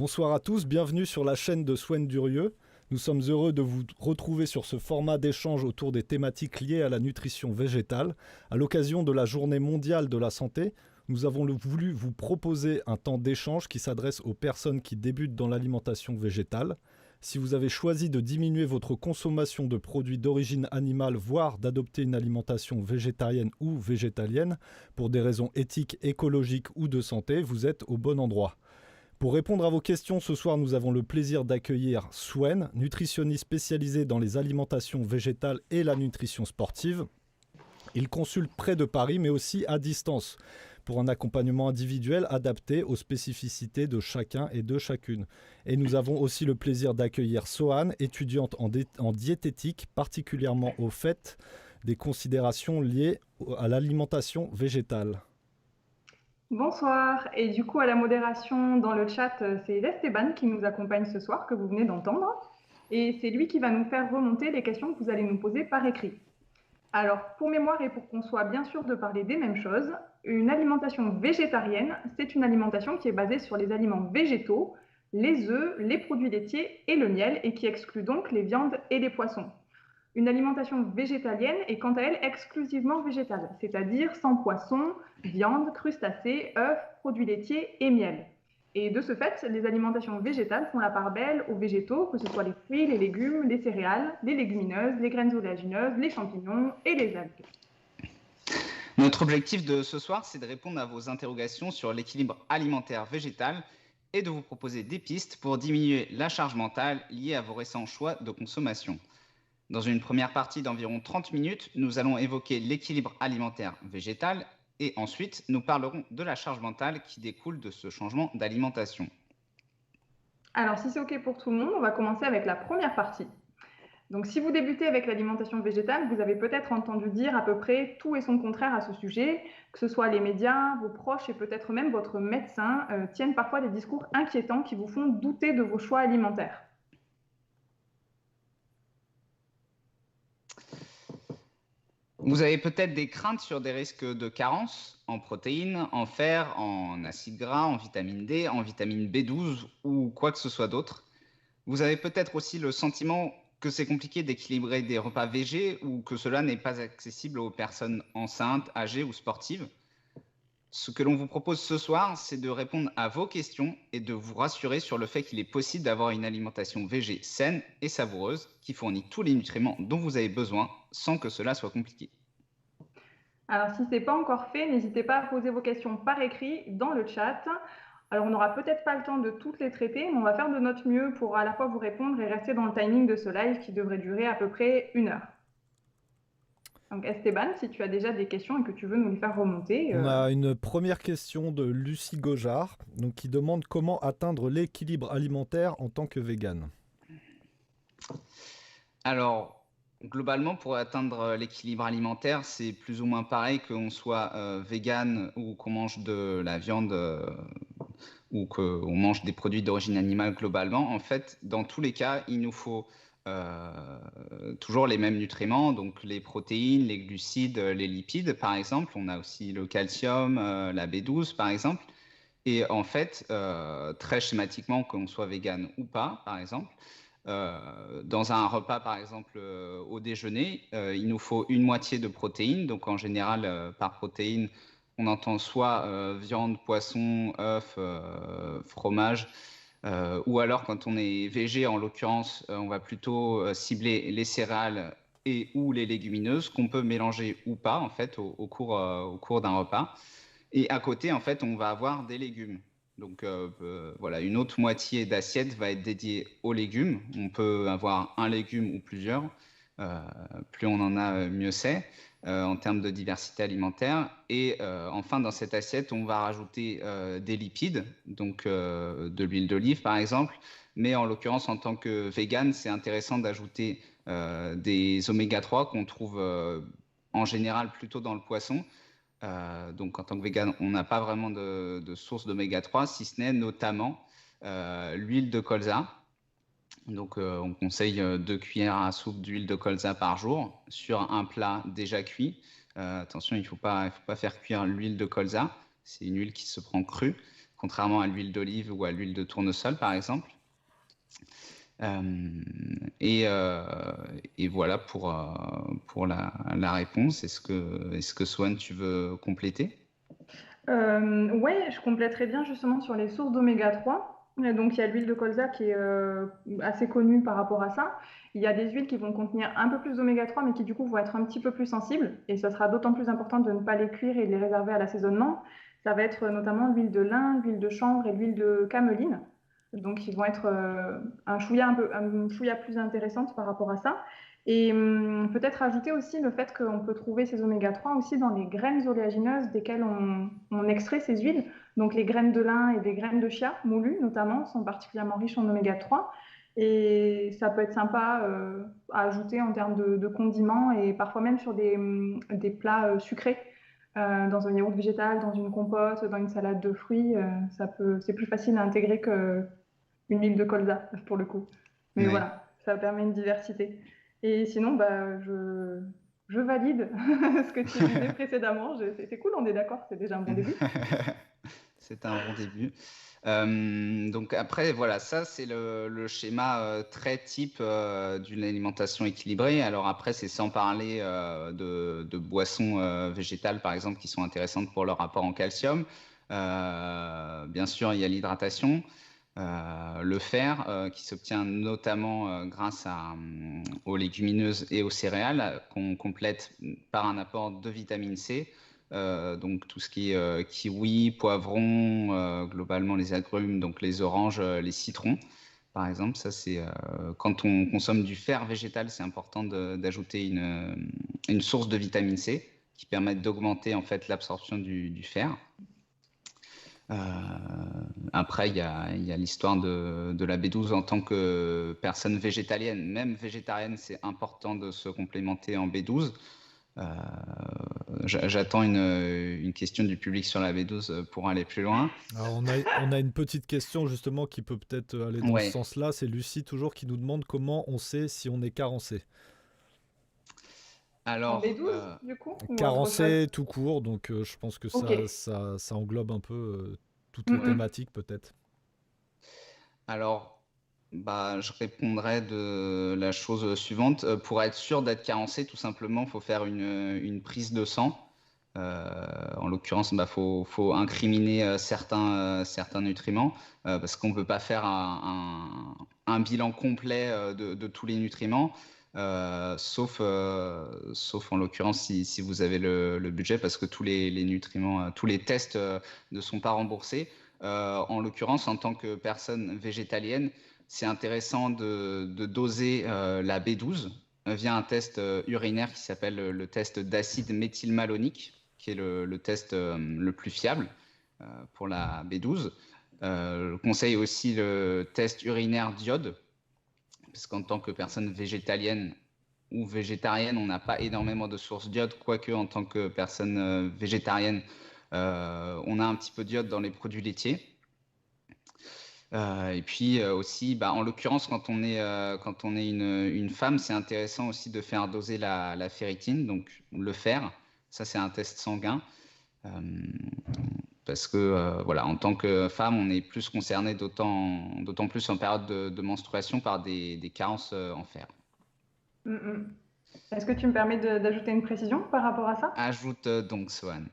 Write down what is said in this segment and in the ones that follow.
Bonsoir à tous, bienvenue sur la chaîne de Swen Durieux. Nous sommes heureux de vous retrouver sur ce format d'échange autour des thématiques liées à la nutrition végétale. À l'occasion de la Journée mondiale de la santé, nous avons voulu vous proposer un temps d'échange qui s'adresse aux personnes qui débutent dans l'alimentation végétale. Si vous avez choisi de diminuer votre consommation de produits d'origine animale, voire d'adopter une alimentation végétarienne ou végétalienne, pour des raisons éthiques, écologiques ou de santé, vous êtes au bon endroit. Pour répondre à vos questions, ce soir, nous avons le plaisir d'accueillir Swen, nutritionniste spécialisé dans les alimentations végétales et la nutrition sportive. Il consulte près de Paris, mais aussi à distance, pour un accompagnement individuel adapté aux spécificités de chacun et de chacune. Et nous avons aussi le plaisir d'accueillir Sohan, étudiante en diététique, particulièrement au fait des considérations liées à l'alimentation végétale. Bonsoir, et du coup à la modération dans le chat, c'est Esteban qui nous accompagne ce soir, que vous venez d'entendre, et c'est lui qui va nous faire remonter les questions que vous allez nous poser par écrit. Alors, pour mémoire et pour qu'on soit bien sûr de parler des mêmes choses, une alimentation végétarienne, c'est une alimentation qui est basée sur les aliments végétaux, les œufs, les produits laitiers et le miel, et qui exclut donc les viandes et les poissons. Une alimentation végétalienne est quant à elle exclusivement végétale, c'est-à-dire sans poisson, viande, crustacés, œufs, produits laitiers et miel. Et de ce fait, les alimentations végétales font la part belle aux végétaux, que ce soit les fruits, les légumes, les céréales, les légumineuses, les graines oléagineuses, les champignons et les algues. Notre objectif de ce soir, c'est de répondre à vos interrogations sur l'équilibre alimentaire végétal et de vous proposer des pistes pour diminuer la charge mentale liée à vos récents choix de consommation. Dans une première partie d'environ 30 minutes, nous allons évoquer l'équilibre alimentaire végétal et ensuite nous parlerons de la charge mentale qui découle de ce changement d'alimentation. Alors si c'est OK pour tout le monde, on va commencer avec la première partie. Donc si vous débutez avec l'alimentation végétale, vous avez peut-être entendu dire à peu près tout et son contraire à ce sujet, que ce soit les médias, vos proches et peut-être même votre médecin tiennent parfois des discours inquiétants qui vous font douter de vos choix alimentaires. Vous avez peut-être des craintes sur des risques de carence en protéines, en fer, en acides gras, en vitamine D, en vitamine B12 ou quoi que ce soit d'autre. Vous avez peut-être aussi le sentiment que c'est compliqué d'équilibrer des repas végés ou que cela n'est pas accessible aux personnes enceintes, âgées ou sportives. Ce que l'on vous propose ce soir, c'est de répondre à vos questions et de vous rassurer sur le fait qu'il est possible d'avoir une alimentation végé saine et savoureuse qui fournit tous les nutriments dont vous avez besoin sans que cela soit compliqué. Alors si ce n'est pas encore fait, n'hésitez pas à poser vos questions par écrit dans le chat. Alors on n'aura peut-être pas le temps de toutes les traiter, mais on va faire de notre mieux pour à la fois vous répondre et rester dans le timing de ce live qui devrait durer à peu près 1 heure. Donc Esteban, si tu as déjà des questions et que tu veux nous les faire remonter. On a une première question de Lucie Gojard, donc, qui demande comment atteindre l'équilibre alimentaire en tant que végane. Alors, globalement, pour atteindre l'équilibre alimentaire, c'est plus ou moins pareil qu'on soit végane ou qu'on mange de la viande ou qu'on mange des produits d'origine animale globalement. En fait, dans tous les cas, il nous faut toujours les mêmes nutriments, donc les protéines, les glucides, les lipides par exemple. On a aussi le calcium, la B12 par exemple. Et en fait, très schématiquement, qu'on soit végane ou pas par exemple, dans un repas par exemple au déjeuner, il nous faut une moitié de protéines. Donc en général, par protéine, on entend soit viande, poisson, œuf, fromage. Ou alors quand on est végé, en l'occurrence, on va plutôt cibler les céréales et ou les légumineuses qu'on peut mélanger ou pas en fait au cours d'un repas. Et à côté, en fait, on va avoir des légumes. Donc voilà, une autre moitié d'assiette va être dédiée aux légumes. On peut avoir un légume ou plusieurs. Plus on en a, mieux c'est en termes de diversité alimentaire. Et enfin, dans cette assiette, on va rajouter des lipides, donc de l'huile d'olive par exemple. Mais en l'occurrence, en tant que vegan, c'est intéressant d'ajouter des oméga 3 qu'on trouve en général plutôt dans le poisson. Donc en tant que vegan, on n'a pas vraiment de source d'oméga 3, si ce n'est notamment l'huile de colza. Donc on conseille 2 cuillères à soupe d'huile de colza par jour sur un plat déjà cuit. Attention, il faut pas faire cuire l'huile de colza. C'est une huile qui se prend crue. contrairement à l'huile d'olive ou à l'huile de tournesol, par exemple. Et voilà pour la réponse. Est-ce que Swan, tu veux compléter? Oui, je compléterai bien justement sur les sources d'oméga 3. Et donc, il y a l'huile de colza qui est assez connue par rapport à ça. Il y a des huiles qui vont contenir un peu plus d'oméga 3, mais qui du coup vont être un petit peu plus sensibles. Et ça sera d'autant plus important de ne pas les cuire et de les réserver à l'assaisonnement. Ça va être notamment l'huile de lin, l'huile de chanvre et l'huile de cameline. Donc, ils vont être un chouïa plus intéressante par rapport à ça. Et peut-être ajouter aussi le fait qu'on peut trouver ces oméga 3 aussi dans les graines oléagineuses desquelles on extrait ces huiles. Donc les graines de lin et des graines de chia moulues notamment sont particulièrement riches en oméga 3. Et ça peut être sympa à ajouter en termes de condiments et parfois même sur des plats sucrés. Dans un yaourt végétal, dans une compote, dans une salade de fruits, c'est plus facile à intégrer qu'une huile de colza pour le coup. Mais Oui. voilà, ça permet une diversité. Et sinon, je valide ce que tu disais précédemment. C'est cool, on est d'accord, c'est déjà un bon début. C'est un bon début. Donc après, voilà, ça c'est le schéma très type d'une alimentation équilibrée. Alors après, c'est sans parler de boissons végétales, par exemple, qui sont intéressantes pour leur rapport en calcium. Bien sûr, il y a l'hydratation. Le fer qui s'obtient notamment grâce aux légumineuses et aux céréales qu'on complète par un apport de vitamine C. Donc tout ce qui est kiwi, poivron, globalement les agrumes, donc les oranges, les citrons, par exemple. Ça, c'est quand on consomme du fer végétal, c'est important d'ajouter une source de vitamine C qui permet d'augmenter en fait l'absorption du fer. Après, il y a l'histoire de la B12 en tant que personne végétalienne, même végétarienne, c'est important de se complémenter en B12. J'attends une question du public sur la B12 pour aller plus loin. Alors on a une petite question justement qui peut peut-être aller dans ce sens-là. C'est Lucie toujours qui nous demande comment on sait si on est carencé. Alors, en B12 du coup carencé tout court, donc je pense que okay. ça englobe un peu toutes les thématiques peut-être. Alors, je répondrai de la chose suivante. Pour être sûr d'être carencé, tout simplement, il faut faire une prise de sang. En l'occurrence, faut incriminer certains nutriments parce qu'on ne peut pas faire un bilan complet de tous les nutriments. Sauf en l'occurrence si vous avez le budget, parce que tous les nutriments, tous les tests ne sont pas remboursés. En l'occurrence, en tant que personne végétalienne, c'est intéressant de doser la B12 via un test urinaire qui s'appelle le test d'acide méthylmalonique, qui est le test le plus fiable pour la B12. Je conseille aussi le test urinaire d'iode, parce qu'en tant que personne végétalienne ou végétarienne, on n'a pas énormément de sources d'iode, quoique en tant que personne végétarienne, on a un petit peu d'iode dans les produits laitiers. Et puis aussi, en l'occurrence, quand on est une femme, c'est intéressant aussi de faire doser la ferritine, donc le fer. Ça, c'est un test sanguin. Parce que voilà, en tant que femme, on est plus concerné d'autant plus en période de menstruation par des carences en fer. Est-ce que tu me permets d'ajouter une précision par rapport à ça? Ajoute donc, Swan.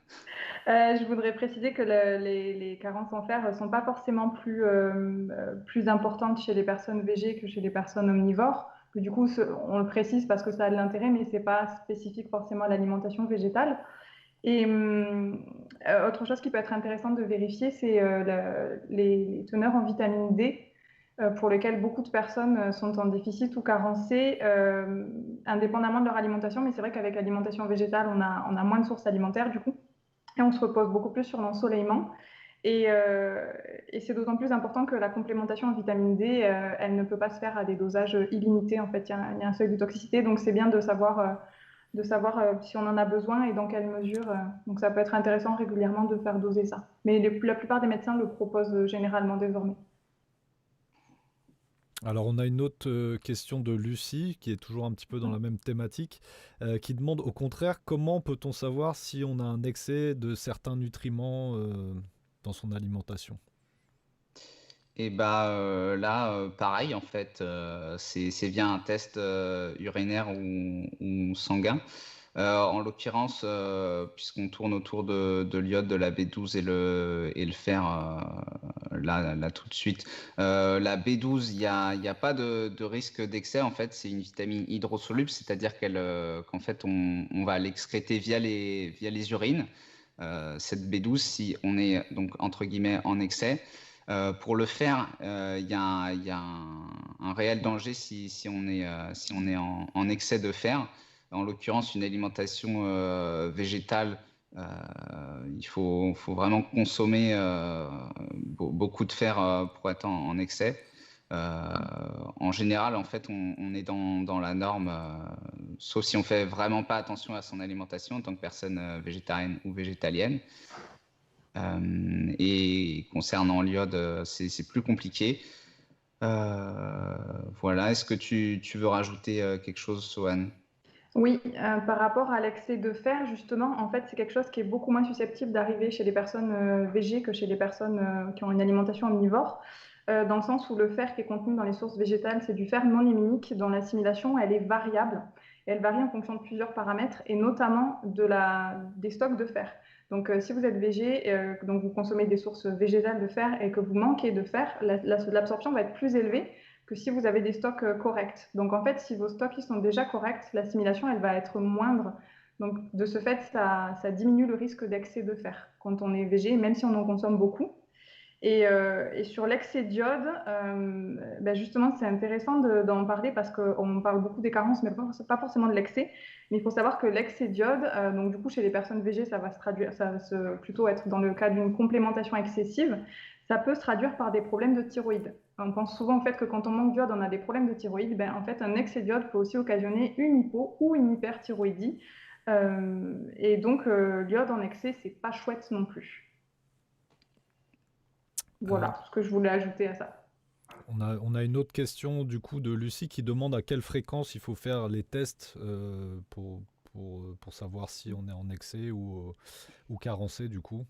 Je voudrais préciser que les carences en fer ne sont pas forcément plus importantes chez les personnes végé que chez les personnes omnivores. Que du coup, on le précise parce que ça a de l'intérêt, mais ce n'est pas spécifique forcément à l'alimentation végétale. Et autre chose qui peut être intéressante de vérifier, c'est les teneurs en vitamine D, pour lesquelles beaucoup de personnes sont en déficit ou carencées, indépendamment de leur alimentation. Mais c'est vrai qu'avec l'alimentation végétale, on a moins de sources alimentaires du coup. Et on se repose beaucoup plus sur l'ensoleillement. Et c'est d'autant plus important que la complémentation en vitamine D, elle ne peut pas se faire à des dosages illimités. En fait, il y a un seuil de toxicité. Donc, c'est bien de savoir si on en a besoin et dans quelle mesure. Donc, ça peut être intéressant régulièrement de faire doser ça. Mais la plupart des médecins le proposent généralement désormais. Alors on a une autre question de Lucie qui est toujours un petit peu dans la même thématique, qui demande au contraire comment peut-on savoir si on a un excès de certains nutriments dans son alimentation. Et bah là, pareil, en fait, c'est via un test urinaire ou sanguin. En l'occurrence, puisqu'on tourne autour de l'iode, de la B12 et le fer, là tout de suite. La B12, il y a pas de risque d'excès. En fait, c'est une vitamine hydrosoluble, c'est-à-dire qu'en fait, on va l'excréter via les urines. Cette B12, si on est donc entre guillemets en excès. Pour le faire, il y a un réel danger si si on est en excès de fer. En l'occurrence, une alimentation végétale, euh, faut vraiment consommer beaucoup de fer pour être en excès. Euh, En général, en fait, on est dans la norme, sauf si on fait vraiment pas attention à son alimentation en tant que personne végétarienne ou végétalienne. Et concernant l'iode, c'est plus compliqué. Voilà. Est-ce que tu veux rajouter quelque chose, Sohan? Oui, par rapport à l'excès de fer, justement, en fait, c'est quelque chose qui est beaucoup moins susceptible d'arriver chez les personnes végé que chez les personnes qui ont une alimentation omnivore, dans le sens où le fer qui est contenu dans les sources végétales, c'est du fer non limininique dont l'assimilation, elle est variable. Et elle varie en fonction de plusieurs paramètres, et notamment des stocks de fer. Donc, si vous êtes végé, donc vous consommez des sources végétales de fer et que vous manquez de fer, l'absorption va être plus élevée que si vous avez des stocks corrects. Donc en fait, si vos stocks ils sont déjà corrects, l'assimilation elle va être moindre. Donc de ce fait, ça diminue le risque d'excès de fer quand on est végé, même si on en consomme beaucoup. Et sur l'excès d'iode, ben justement, c'est intéressant d'en parler parce qu'on parle beaucoup des carences, mais pas forcément de l'excès. Mais il faut savoir que l'excès d'iode, donc du coup, chez les personnes végé, ça va se traduire, ça va plutôt être dans le cas d'une complémentation excessive. Ça peut se traduire par des problèmes de thyroïde. On pense souvent au fait que quand on manque d'iode, on a des problèmes de thyroïde. Ben, en fait, un excès d'iode peut aussi occasionner une hypo ou une hyperthyroïdie. Et donc, l'iode en excès, c'est pas chouette non plus. Euh, Voilà ce que je voulais ajouter à ça. on a une autre question du coup de Lucie qui demande à quelle fréquence il faut faire les tests pour savoir si on est en excès ou carencé du coup.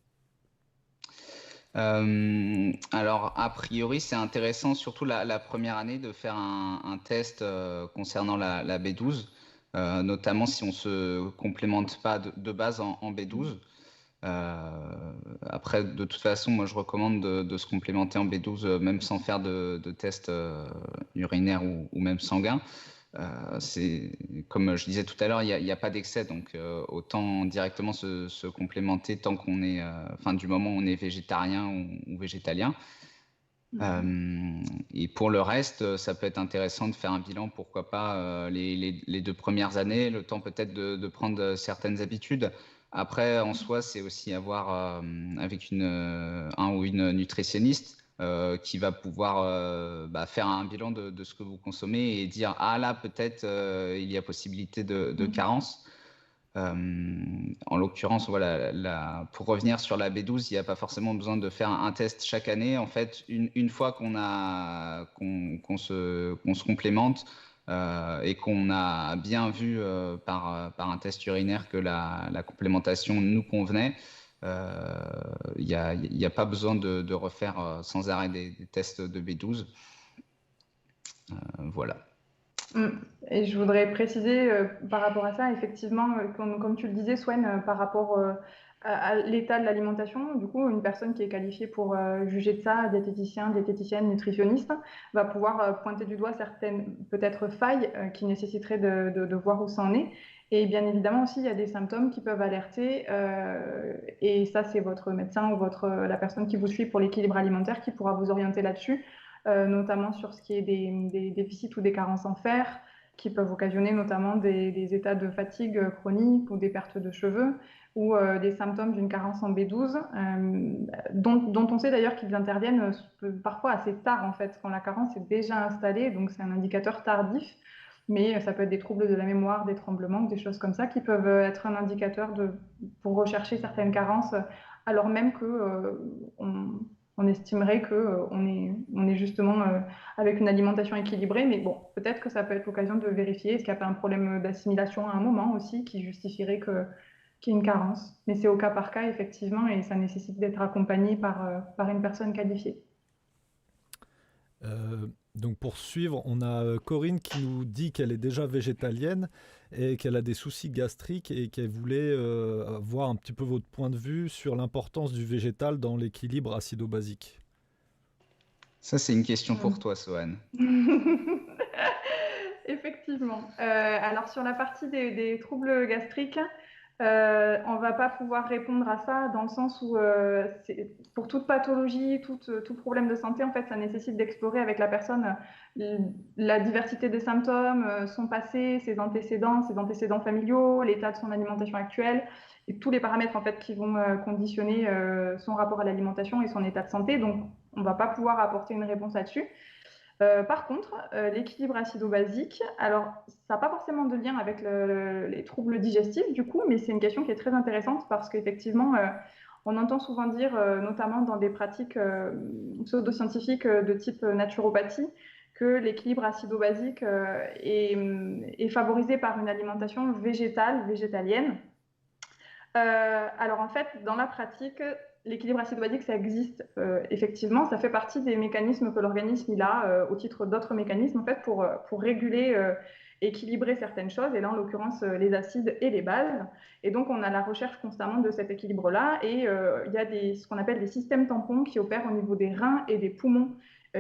Alors, a priori, c'est intéressant, surtout la première année, de faire un test concernant la B12, notamment si on se complémente pas de base en B12. Après, de toute façon, moi, je recommande de se complémenter en B12, même sans faire de test urinaire ou même sanguin. C'est comme je disais tout à l'heure, il y a pas d'excès, donc autant directement se complémenter tant qu'on est, enfin du moment où on est végétarien ou végétalien. Et pour le reste, ça peut être intéressant de faire un bilan, pourquoi pas les 2 premières années, le temps peut-être de prendre certaines habitudes. Après, en soi, c'est aussi avoir avec un ou une nutritionniste qui va pouvoir faire un bilan de ce que vous consommez et dire, ah là, peut-être il y a possibilité de carence. En l'occurrence, voilà, pour revenir sur la B12, il n'y a pas forcément besoin de faire un test chaque année. En fait, une fois qu'on se complémente et qu'on a bien vu par un test urinaire que la complémentation nous convenait, il y a pas besoin de refaire sans arrêt des tests de B12. Voilà. Et je voudrais préciser par rapport à ça, effectivement, comme tu le disais, Swen, par rapport à l'état de l'alimentation, du coup, une personne qui est qualifiée pour juger de ça, diététicien, diététicienne, nutritionniste, va pouvoir pointer du doigt certaines peut-être failles qui nécessiteraient de voir où ça en est. Et bien évidemment aussi, il y a des symptômes qui peuvent alerter, et ça, c'est votre médecin ou la personne qui vous suit pour l'équilibre alimentaire qui pourra vous orienter là-dessus, notamment sur ce qui est des déficits ou des carences en fer, qui peuvent occasionner notamment des états de fatigue chronique ou des pertes de cheveux, ou des symptômes d'une carence en B12, dont on sait d'ailleurs qu'ils interviennent parfois assez tard, en fait, quand la carence est déjà installée, donc c'est un indicateur tardif. Mais ça peut être des troubles de la mémoire, des tremblements, des choses comme ça qui peuvent être un indicateur pour rechercher certaines carences, alors même que on estimerait qu'on on est justement avec une alimentation équilibrée. Mais bon, peut-être que ça peut être l'occasion de vérifier est-ce qu'il n'y a pas un problème d'assimilation à un moment aussi qui justifierait qu'il y ait une carence. Mais c'est au cas par cas, effectivement, et ça nécessite d'être accompagné par une personne qualifiée. Donc pour suivre, on a Corinne qui nous dit qu'elle est déjà végétalienne et qu'elle a des soucis gastriques et qu'elle voulait voir un petit peu votre point de vue sur l'importance du végétal dans l'équilibre acido-basique. Ça, c'est une question pour toi, Sohan. Effectivement. Alors sur la partie des troubles gastriques, on ne va pas pouvoir répondre à ça dans le sens où pour toute pathologie, tout problème de santé, en fait, ça nécessite d'explorer avec la personne la diversité des symptômes, son passé, ses antécédents familiaux, l'état de son alimentation actuelle et tous les paramètres en fait qui vont conditionner son rapport à l'alimentation et son état de santé. Donc, on ne va pas pouvoir apporter une réponse là-dessus. Par contre, l'équilibre acido-basique, alors ça n'a pas forcément de lien avec les troubles digestifs du coup, mais c'est une question qui est très intéressante parce qu'effectivement, on entend souvent dire, notamment dans des pratiques pseudo-scientifiques de type naturopathie, que l'équilibre acido-basique est favorisé par une alimentation végétalienne. Alors en fait, dans la pratique, l'équilibre acido-basique, ça existe effectivement. Ça fait partie des mécanismes que l'organisme a au titre d'autres mécanismes en fait, pour réguler, équilibrer certaines choses. Et là, en l'occurrence, les acides et les bases. Et donc, on a la recherche constamment de cet équilibre-là. Et il y a ce qu'on appelle des systèmes tampons qui opèrent au niveau des reins et des poumons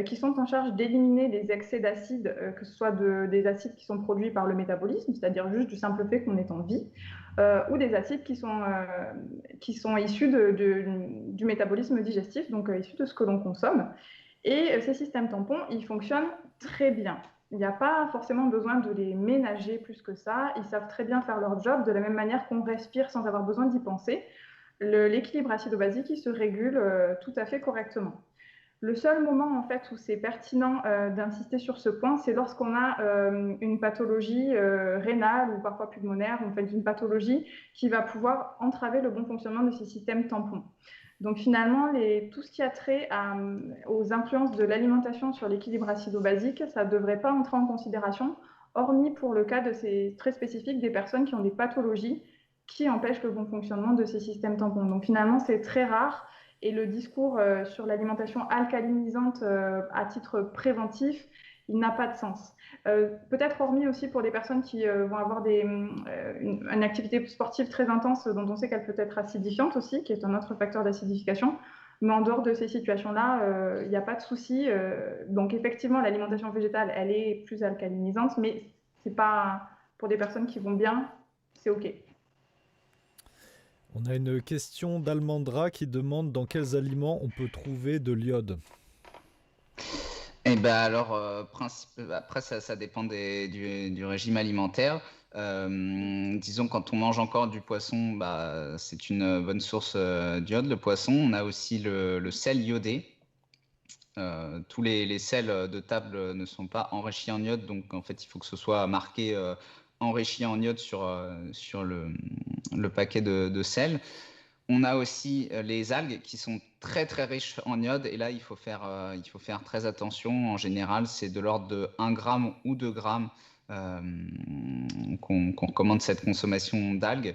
qui sont en charge d'éliminer les excès d'acides, que ce soit des acides qui sont produits par le métabolisme, c'est-à-dire juste du simple fait qu'on est en vie, ou des acides qui sont issus du métabolisme digestif, donc issus de ce que l'on consomme. Et ces systèmes tampons, ils fonctionnent très bien. Il n'y a pas forcément besoin de les ménager plus que ça. Ils savent très bien faire leur job de la même manière qu'on respire sans avoir besoin d'y penser. L'équilibre acido-basique, il se régule tout à fait correctement. Le seul moment en fait où c'est pertinent d'insister sur ce point, c'est lorsqu'on a une pathologie rénale ou parfois pulmonaire, en fait une pathologie qui va pouvoir entraver le bon fonctionnement de ces systèmes tampons. Donc finalement, tout ce qui a trait aux influences de l'alimentation sur l'équilibre acido-basique, ça ne devrait pas entrer en considération, hormis pour le cas très spécifique des personnes qui ont des pathologies qui empêchent le bon fonctionnement de ces systèmes tampons. Donc finalement, c'est très rare. Et le discours sur l'alimentation alcalinisante à titre préventif, il n'a pas de sens. Peut-être hormis aussi pour des personnes qui vont avoir une activité sportive très intense dont on sait qu'elle peut être acidifiante aussi, qui est un autre facteur d'acidification. Mais en dehors de ces situations-là, il n'y a pas de souci. Donc effectivement, l'alimentation végétale, elle est plus alcalinisante, mais c'est pas pour des personnes qui vont bien, c'est OK. On a une question d'Almandra qui demande dans quels aliments on peut trouver de l'iode. Eh ben alors, après ça dépend du régime alimentaire. Disons quand on mange encore du poisson, c'est une bonne source d'iode, le poisson. On a aussi le sel iodé. Tous les sels de table ne sont pas enrichis en iode, donc en fait il faut que ce soit marqué enrichi en iode sur le paquet de sel. On a aussi les algues qui sont très très riches en iode, et là il faut faire très attention. En général, c'est de l'ordre de 1 gramme ou 2 grammes qu'on recommande cette consommation d'algues,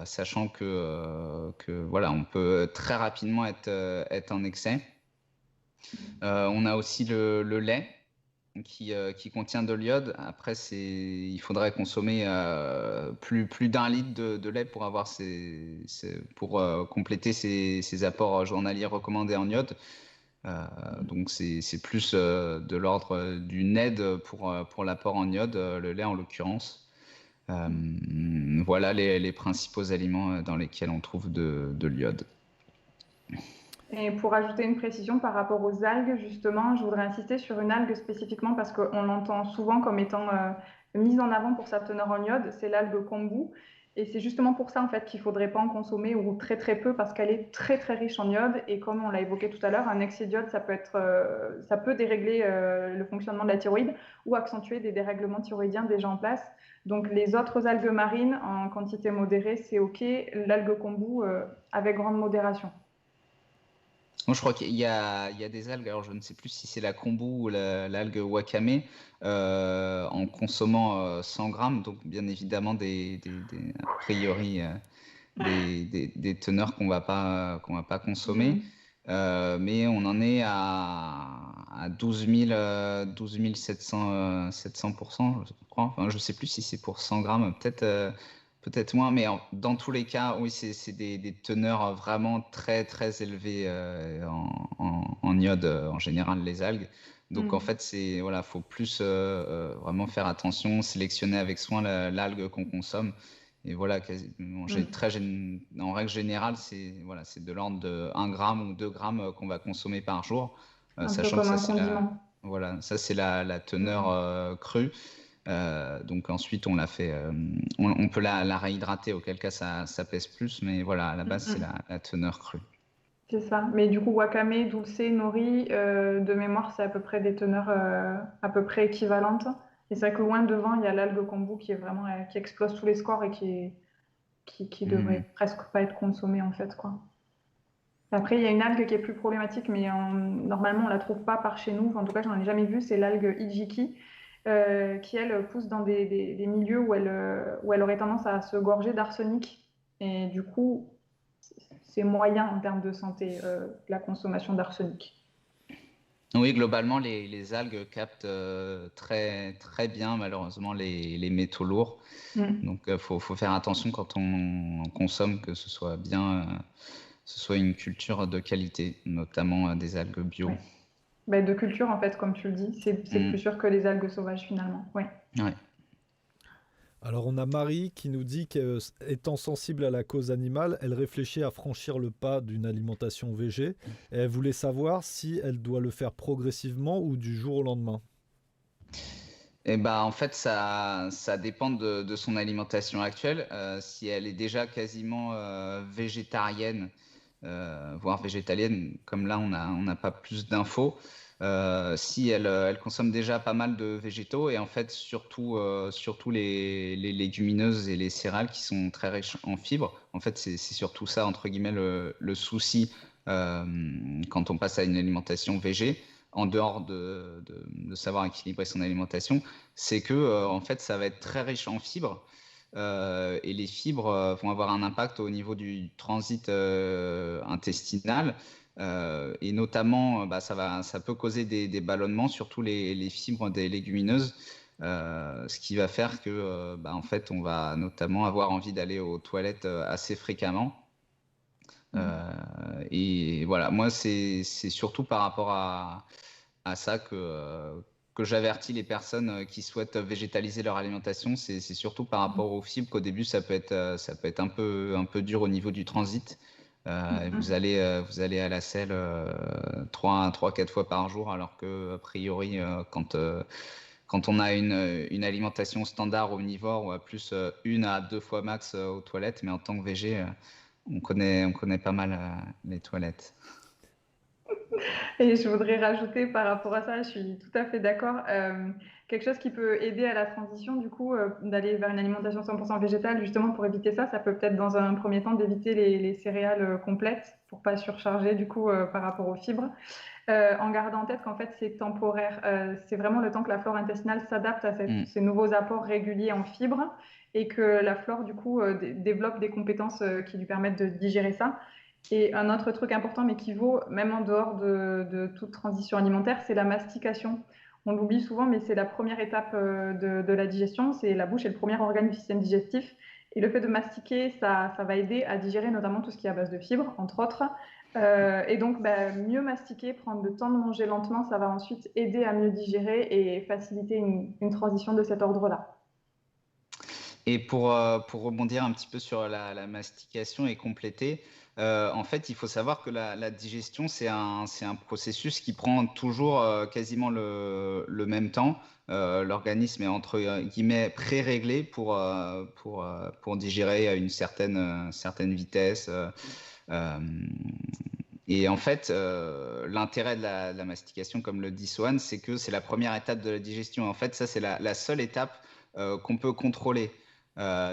sachant que voilà, on peut très rapidement être en excès. On a aussi le lait qui contient de l'iode. Après, il faudrait consommer plus d'1 litre de lait pour compléter ses apports journaliers recommandés en iode. Donc c'est plus de l'ordre d'une aide pour l'apport en iode, le lait en l'occurrence. Voilà les principaux aliments dans lesquels on trouve de l'iode. Et pour ajouter une précision par rapport aux algues, justement, je voudrais insister sur une algue spécifiquement parce qu'on l'entend souvent comme étant mise en avant pour sa teneur en iode, c'est l'algue kombu. Et c'est justement pour ça en fait qu'il ne faudrait pas en consommer ou très très peu parce qu'elle est très très riche en iode. Et comme on l'a évoqué tout à l'heure, un excès d'iode, ça peut dérégler le fonctionnement de la thyroïde ou accentuer des dérèglements thyroïdiens déjà en place. Donc les autres algues marines en quantité modérée, c'est OK. L'algue kombu avec grande modération. Moi, je crois qu'il y a des algues, alors je ne sais plus si c'est la kombu ou l'algue wakame, en consommant 100 grammes, donc bien évidemment a priori des teneurs qu'on va pas consommer, mais on en est à à 12 700%, je crois. Enfin, je ne sais plus si c'est pour 100 grammes, peut-être moins, mais dans tous les cas, oui, c'est des teneurs vraiment très, très élevées en iode, en général, les algues. Donc, en fait, voilà, faut plus vraiment faire attention, sélectionner avec soin l'algue qu'on consomme. Et voilà, en règle générale, c'est de l'ordre de 1 gramme ou 2 grammes qu'on va consommer par jour, Un peu sachant que comme ça, un condiment. voilà, ça, c'est la teneur crue. Donc ensuite, on peut la réhydrater, auquel cas ça pèse plus, mais voilà, à la base, c'est la teneur crue. C'est ça. Mais du coup, wakame, dulce, nori, de mémoire, c'est à peu près des teneurs à peu près équivalentes. Et c'est vrai que loin devant, il y a l'algue kombu qui est vraiment qui explose tous les scores et qui devrait presque pas être consommée en fait, quoi. Après, il y a une algue qui est plus problématique, mais normalement, on la trouve pas par chez nous. Enfin, en tout cas, j'en ai jamais vu. C'est l'algue hijiki, qui elle pousse dans des milieux où elle aurait tendance à se gorger d'arsenic. Et du coup, c'est moyen en termes de santé, la consommation d'arsenic. Oui, globalement, les algues captent très, très bien, malheureusement, les métaux lourds. Donc, il faut faire attention quand on consomme, que ce soit ce soit une culture de qualité, notamment des algues bio. Ouais. Ben, de culture, en fait, comme tu le dis, c'est plus sûr que les algues sauvages, finalement. Ouais. Ouais. Alors on a Marie qui nous dit qu'étant sensible à la cause animale, elle réfléchit à franchir le pas d'une alimentation végé. Et elle voulait savoir si elle doit le faire progressivement ou du jour au lendemain. Et bah, en fait, ça dépend de son alimentation actuelle. Si elle est déjà quasiment végétarienne, voire végétalienne, comme là, on n'a pas plus d'infos. Si elle consomme déjà pas mal de végétaux et en fait surtout les légumineuses et les céréales qui sont très riches en fibres. En fait, c'est surtout ça entre guillemets le souci quand on passe à une alimentation végé, en dehors de savoir équilibrer son alimentation, c'est que en fait ça va être très riche en fibres. Et les fibres vont avoir un impact au niveau du transit intestinal. Et notamment, ça peut causer des ballonnements, surtout les fibres des légumineuses, ce qui va faire que, en fait, on va notamment avoir envie d'aller aux toilettes assez fréquemment. Et voilà, moi, c'est surtout par rapport à ça que j'avertis les personnes qui souhaitent végétaliser leur alimentation. C'est surtout par rapport aux fibres qu'au début, ça peut être un peu dur au niveau du transit. Vous allez à la selle 3-4 fois par jour, alors que a priori, quand on a une alimentation standard omnivore, ou à plus 1 à 2 fois max aux toilettes, mais en tant que végé, on connaît pas mal les toilettes. Et je voudrais rajouter par rapport à ça, je suis tout à fait d'accord, quelque chose qui peut aider à la transition, du coup, d'aller vers une alimentation 100% végétale, justement pour éviter ça, ça peut peut-être dans un premier temps d'éviter les céréales complètes pour pas surcharger du coup par rapport aux fibres, en gardant en tête qu'en fait c'est temporaire, c'est vraiment le temps que la flore intestinale s'adapte à ces nouveaux apports réguliers en fibres et que la flore du coup développe des compétences qui lui permettent de digérer ça. Et un autre truc important, mais qui vaut même en dehors de toute transition alimentaire, c'est la mastication. On l'oublie souvent, mais c'est la première étape de la digestion. C'est la bouche est le premier organe du système digestif. Et le fait de mastiquer, ça va aider à digérer notamment tout ce qui est à base de fibres, entre autres. Et donc, mieux mastiquer, prendre le temps de manger lentement, ça va ensuite aider à mieux digérer et faciliter une transition de cet ordre-là. Et pour rebondir un petit peu sur la mastication et compléter, en fait, il faut savoir que la digestion, c'est un processus qui prend toujours quasiment le même temps. L'organisme est entre guillemets pré-réglé pour digérer à une certaine vitesse. Et en fait, l'intérêt de la mastication, comme le dit Swan, c'est que c'est la première étape de la digestion. En fait, ça, c'est la seule étape qu'on peut contrôler.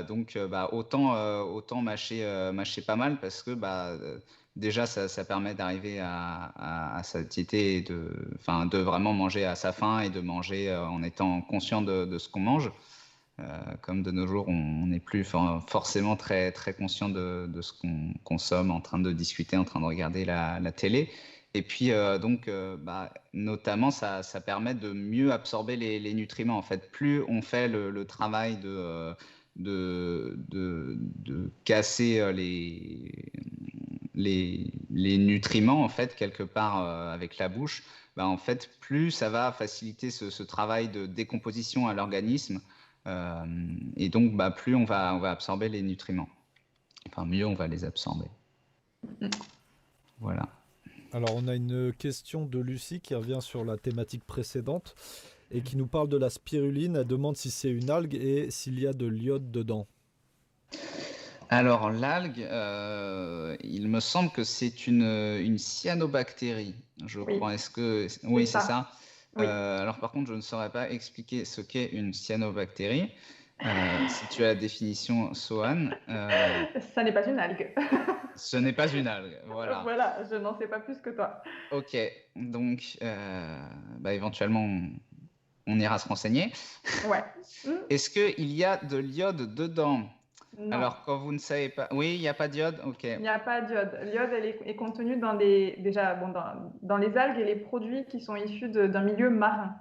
Donc, autant mâcher pas mal parce que déjà, ça permet d'arriver à satiété et de vraiment manger à sa faim et de manger en étant conscient de ce qu'on mange. Comme de nos jours, on n'est plus forcément très, très conscient de ce qu'on consomme, en train de discuter, en train de regarder la télé. Et puis, notamment, ça permet de mieux absorber les nutriments. En fait, plus on fait le travail de casser les nutriments, en fait, quelque part avec la bouche, en fait, plus ça va faciliter ce travail de décomposition à l'organisme. Et donc, plus on va absorber les nutriments. Enfin, mieux on va les absorber. Voilà. Alors, on a une question de Lucie qui revient sur la thématique précédente et qui nous parle de la spiruline. Elle demande si c'est une algue et s'il y a de l'iode dedans. Alors, l'algue, il me semble que c'est une cyanobactérie, je crois. Est-ce que... Oui, c'est ça. Oui. Alors, par contre, je ne saurais pas expliquer ce qu'est une cyanobactérie. Si tu as la définition, Sohan. Ça n'est pas une algue. Ce n'est pas une algue, voilà. Voilà, je n'en sais pas plus que toi. Ok, donc éventuellement, on ira se renseigner. Ouais. Est-ce qu'il y a de l'iode dedans? Non. Alors, quand vous ne savez pas... Oui, il n'y a pas d'iode? Ok. Il n'y a pas d'iode. L'iode, elle est contenue dans dans les algues et les produits qui sont issus d'un milieu marin.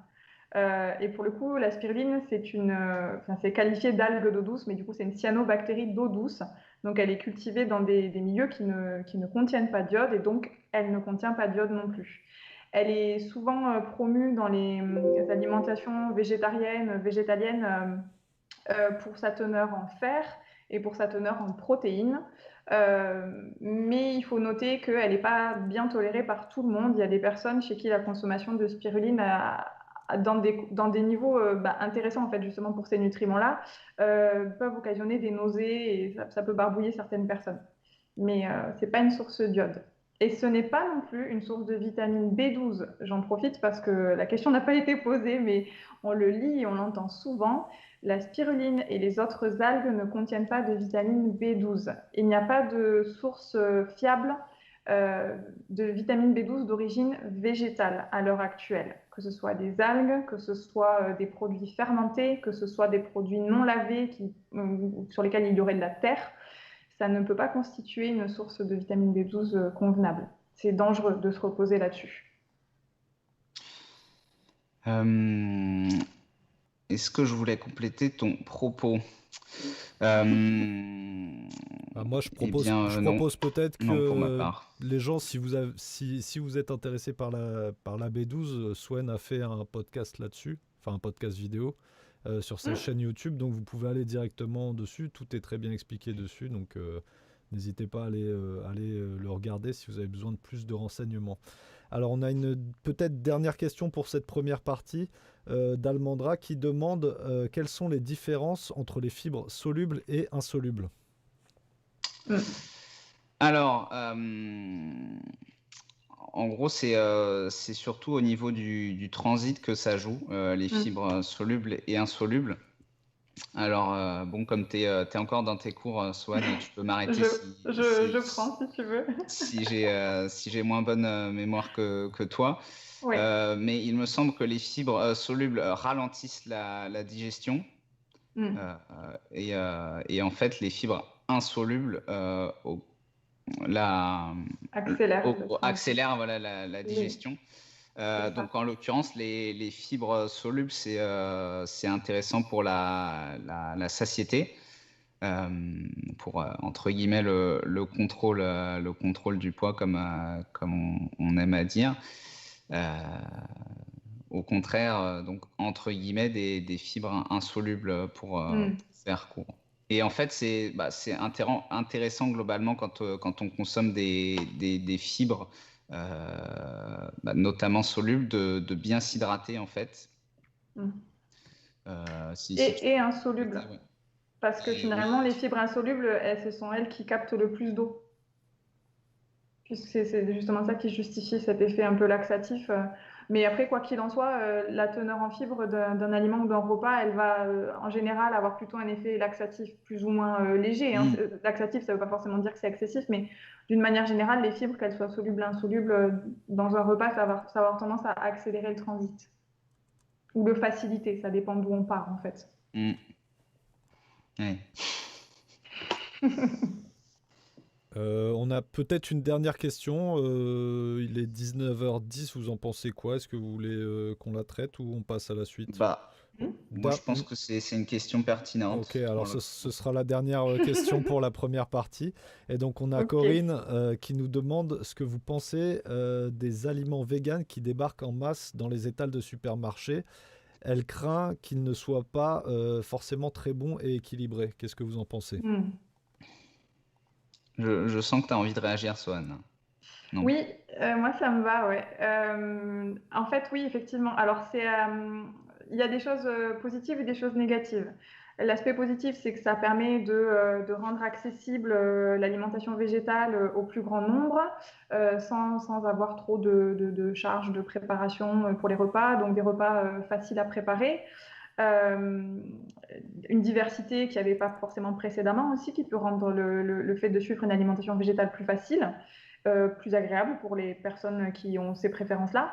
Et pour le coup, la spiruline, c'est qualifié d'algue d'eau douce, mais du coup, c'est une cyanobactérie d'eau douce. Donc, elle est cultivée dans des milieux qui ne contiennent pas d'iode, et donc, elle ne contient pas d'iode non plus. Elle est souvent promue dans les alimentations végétaliennes pour sa teneur en fer et pour sa teneur en protéines. Mais il faut noter qu'elle n'est pas bien tolérée par tout le monde. Il y a des personnes chez qui la consommation de spiruline dans des niveaux intéressants en fait justement pour ces nutriments-là peuvent occasionner des nausées et ça peut barbouiller certaines personnes. Mais c'est pas une source d'iode. Et ce n'est pas non plus une source de vitamine B12. J'en profite parce que la question n'a pas été posée, mais on le lit et on l'entend souvent. La spiruline et les autres algues ne contiennent pas de vitamine B12. Il n'y a pas de source fiable de vitamine B12 d'origine végétale à l'heure actuelle, que ce soit des algues, que ce soit des produits fermentés, que ce soit des produits non lavés sur lesquels il y aurait de la terre. Ça ne peut pas constituer une source de vitamine B12 convenable. C'est dangereux de se reposer là-dessus. Est-ce que je voulais compléter ton propos? Moi, je propose peut-être que les gens, si vous êtes intéressé par la B12, Swen a fait un podcast là-dessus, enfin un podcast vidéo sur sa chaîne YouTube, donc vous pouvez aller directement dessus. Tout est très bien expliqué dessus, donc n'hésitez pas à aller le regarder si vous avez besoin de plus de renseignements. Alors, on a une peut-être dernière question pour cette première partie d'Almandra qui demande quelles sont les différences entre les fibres solubles et insolubles. Alors, en gros, c'est surtout au niveau du transit que ça joue, les fibres solubles et insolubles. Alors, comme tu es encore dans tes cours, Swan, tu peux m'arrêter je prends si tu veux. si j'ai moins bonne mémoire que toi. Oui. Mais il me semble que les fibres solubles ralentissent la digestion. Et en fait, les fibres insolubles accélèrent voilà, la digestion. Donc en l'occurrence, les fibres solubles, c'est intéressant pour la satiété, pour entre guillemets le contrôle du poids, comme on aime à dire. Au contraire, donc entre guillemets des fibres insolubles pour faire court. Et en fait, c'est intéressant globalement quand on consomme des fibres, notamment solubles, de bien s'hydrater en fait. Et insolubles. Ouais. Parce que finalement, les fibres insolubles, ce sont elles qui captent le plus d'eau. Puisque c'est justement ça qui justifie cet effet un peu laxatif. Mais après, quoi qu'il en soit, la teneur en fibres d'un aliment ou d'un repas, elle va en général avoir plutôt un effet laxatif plus ou moins léger. Laxatif, ça ne veut pas forcément dire que c'est excessif, mais d'une manière générale, les fibres, qu'elles soient solubles ou insolubles, dans un repas, ça va avoir tendance à accélérer le transit. Ou le faciliter, ça dépend d'où on part en fait. Oui. On a peut-être une dernière question. Il est 19h10, vous en pensez quoi? Est-ce que vous voulez qu'on la traite ou on passe à la suite? Bah, moi, je pense que c'est une question Ok, pertinente. alors ce sera la dernière question pour la première partie. Et donc on a Ok. Corinne qui nous demande ce que vous pensez des aliments véganes qui débarquent en masse dans les étals de supermarchés. Elle craint qu'ils ne soient pas forcément très bons et équilibrés. Qu'est-ce que vous en pensez? Hmm. Je sens que tu as envie de réagir, Swan. Non? Oui, moi ça me va, ouais. En fait, oui, effectivement. Alors, il y a des choses positives et des choses négatives. L'aspect positif, c'est que ça permet de rendre accessible l'alimentation végétale au plus grand nombre, sans avoir trop de charges de préparation pour les repas, donc des repas faciles à préparer. Euh, une diversité qu'il n'y avait pas forcément précédemment aussi, qui peut rendre le fait de suivre une alimentation végétale plus facile, plus agréable pour les personnes qui ont ces préférences-là.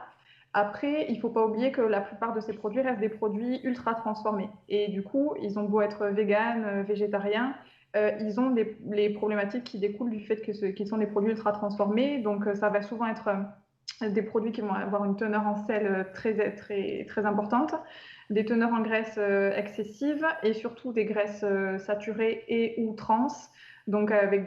Après, il ne faut pas oublier que la plupart de ces produits restent des produits ultra transformés. Et du coup, ils ont beau être véganes, végétariens, ils ont les problématiques qui découlent du fait qu'ils sont des produits ultra transformés. Donc, ça va souvent être des produits qui vont avoir une teneur en sel très importante, des teneurs en graisse excessives et surtout des graisses saturées et ou trans, donc avec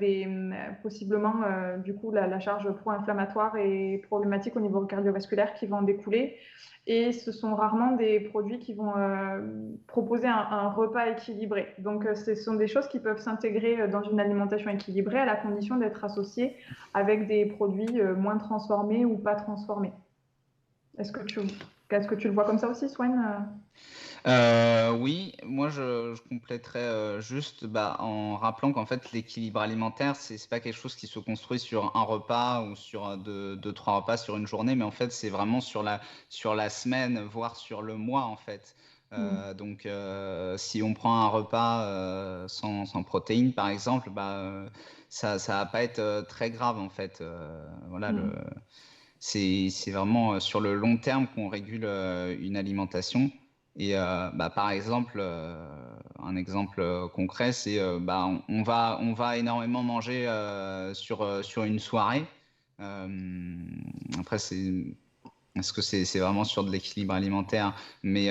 possiblement du coup la charge pro-inflammatoire et problématique au niveau cardiovasculaire qui vont en découler. Et ce sont rarement des produits qui vont proposer un repas équilibré. Donc ce sont des choses qui peuvent s'intégrer dans une alimentation équilibrée à la condition d'être associées avec des produits moins transformés ou pas transformés. Est-ce que tu, est-ce que tu le vois comme ça aussi, Swan? Oui, moi je compléterais juste en rappelant qu'en fait l'équilibre alimentaire, c'est pas quelque chose qui se construit sur un repas ou sur deux, trois repas sur une journée, mais en fait c'est vraiment sur la semaine, voire sur le mois en fait. Donc si on prend un repas sans protéines par exemple, ça va pas être très grave en fait. Voilà, Mm. c'est vraiment sur le long terme qu'on régule une alimentation. Et par exemple, un exemple concret, c'est on va énormément manger sur une soirée. Après, est-ce que c'est vraiment sur de l'équilibre alimentaire? Mais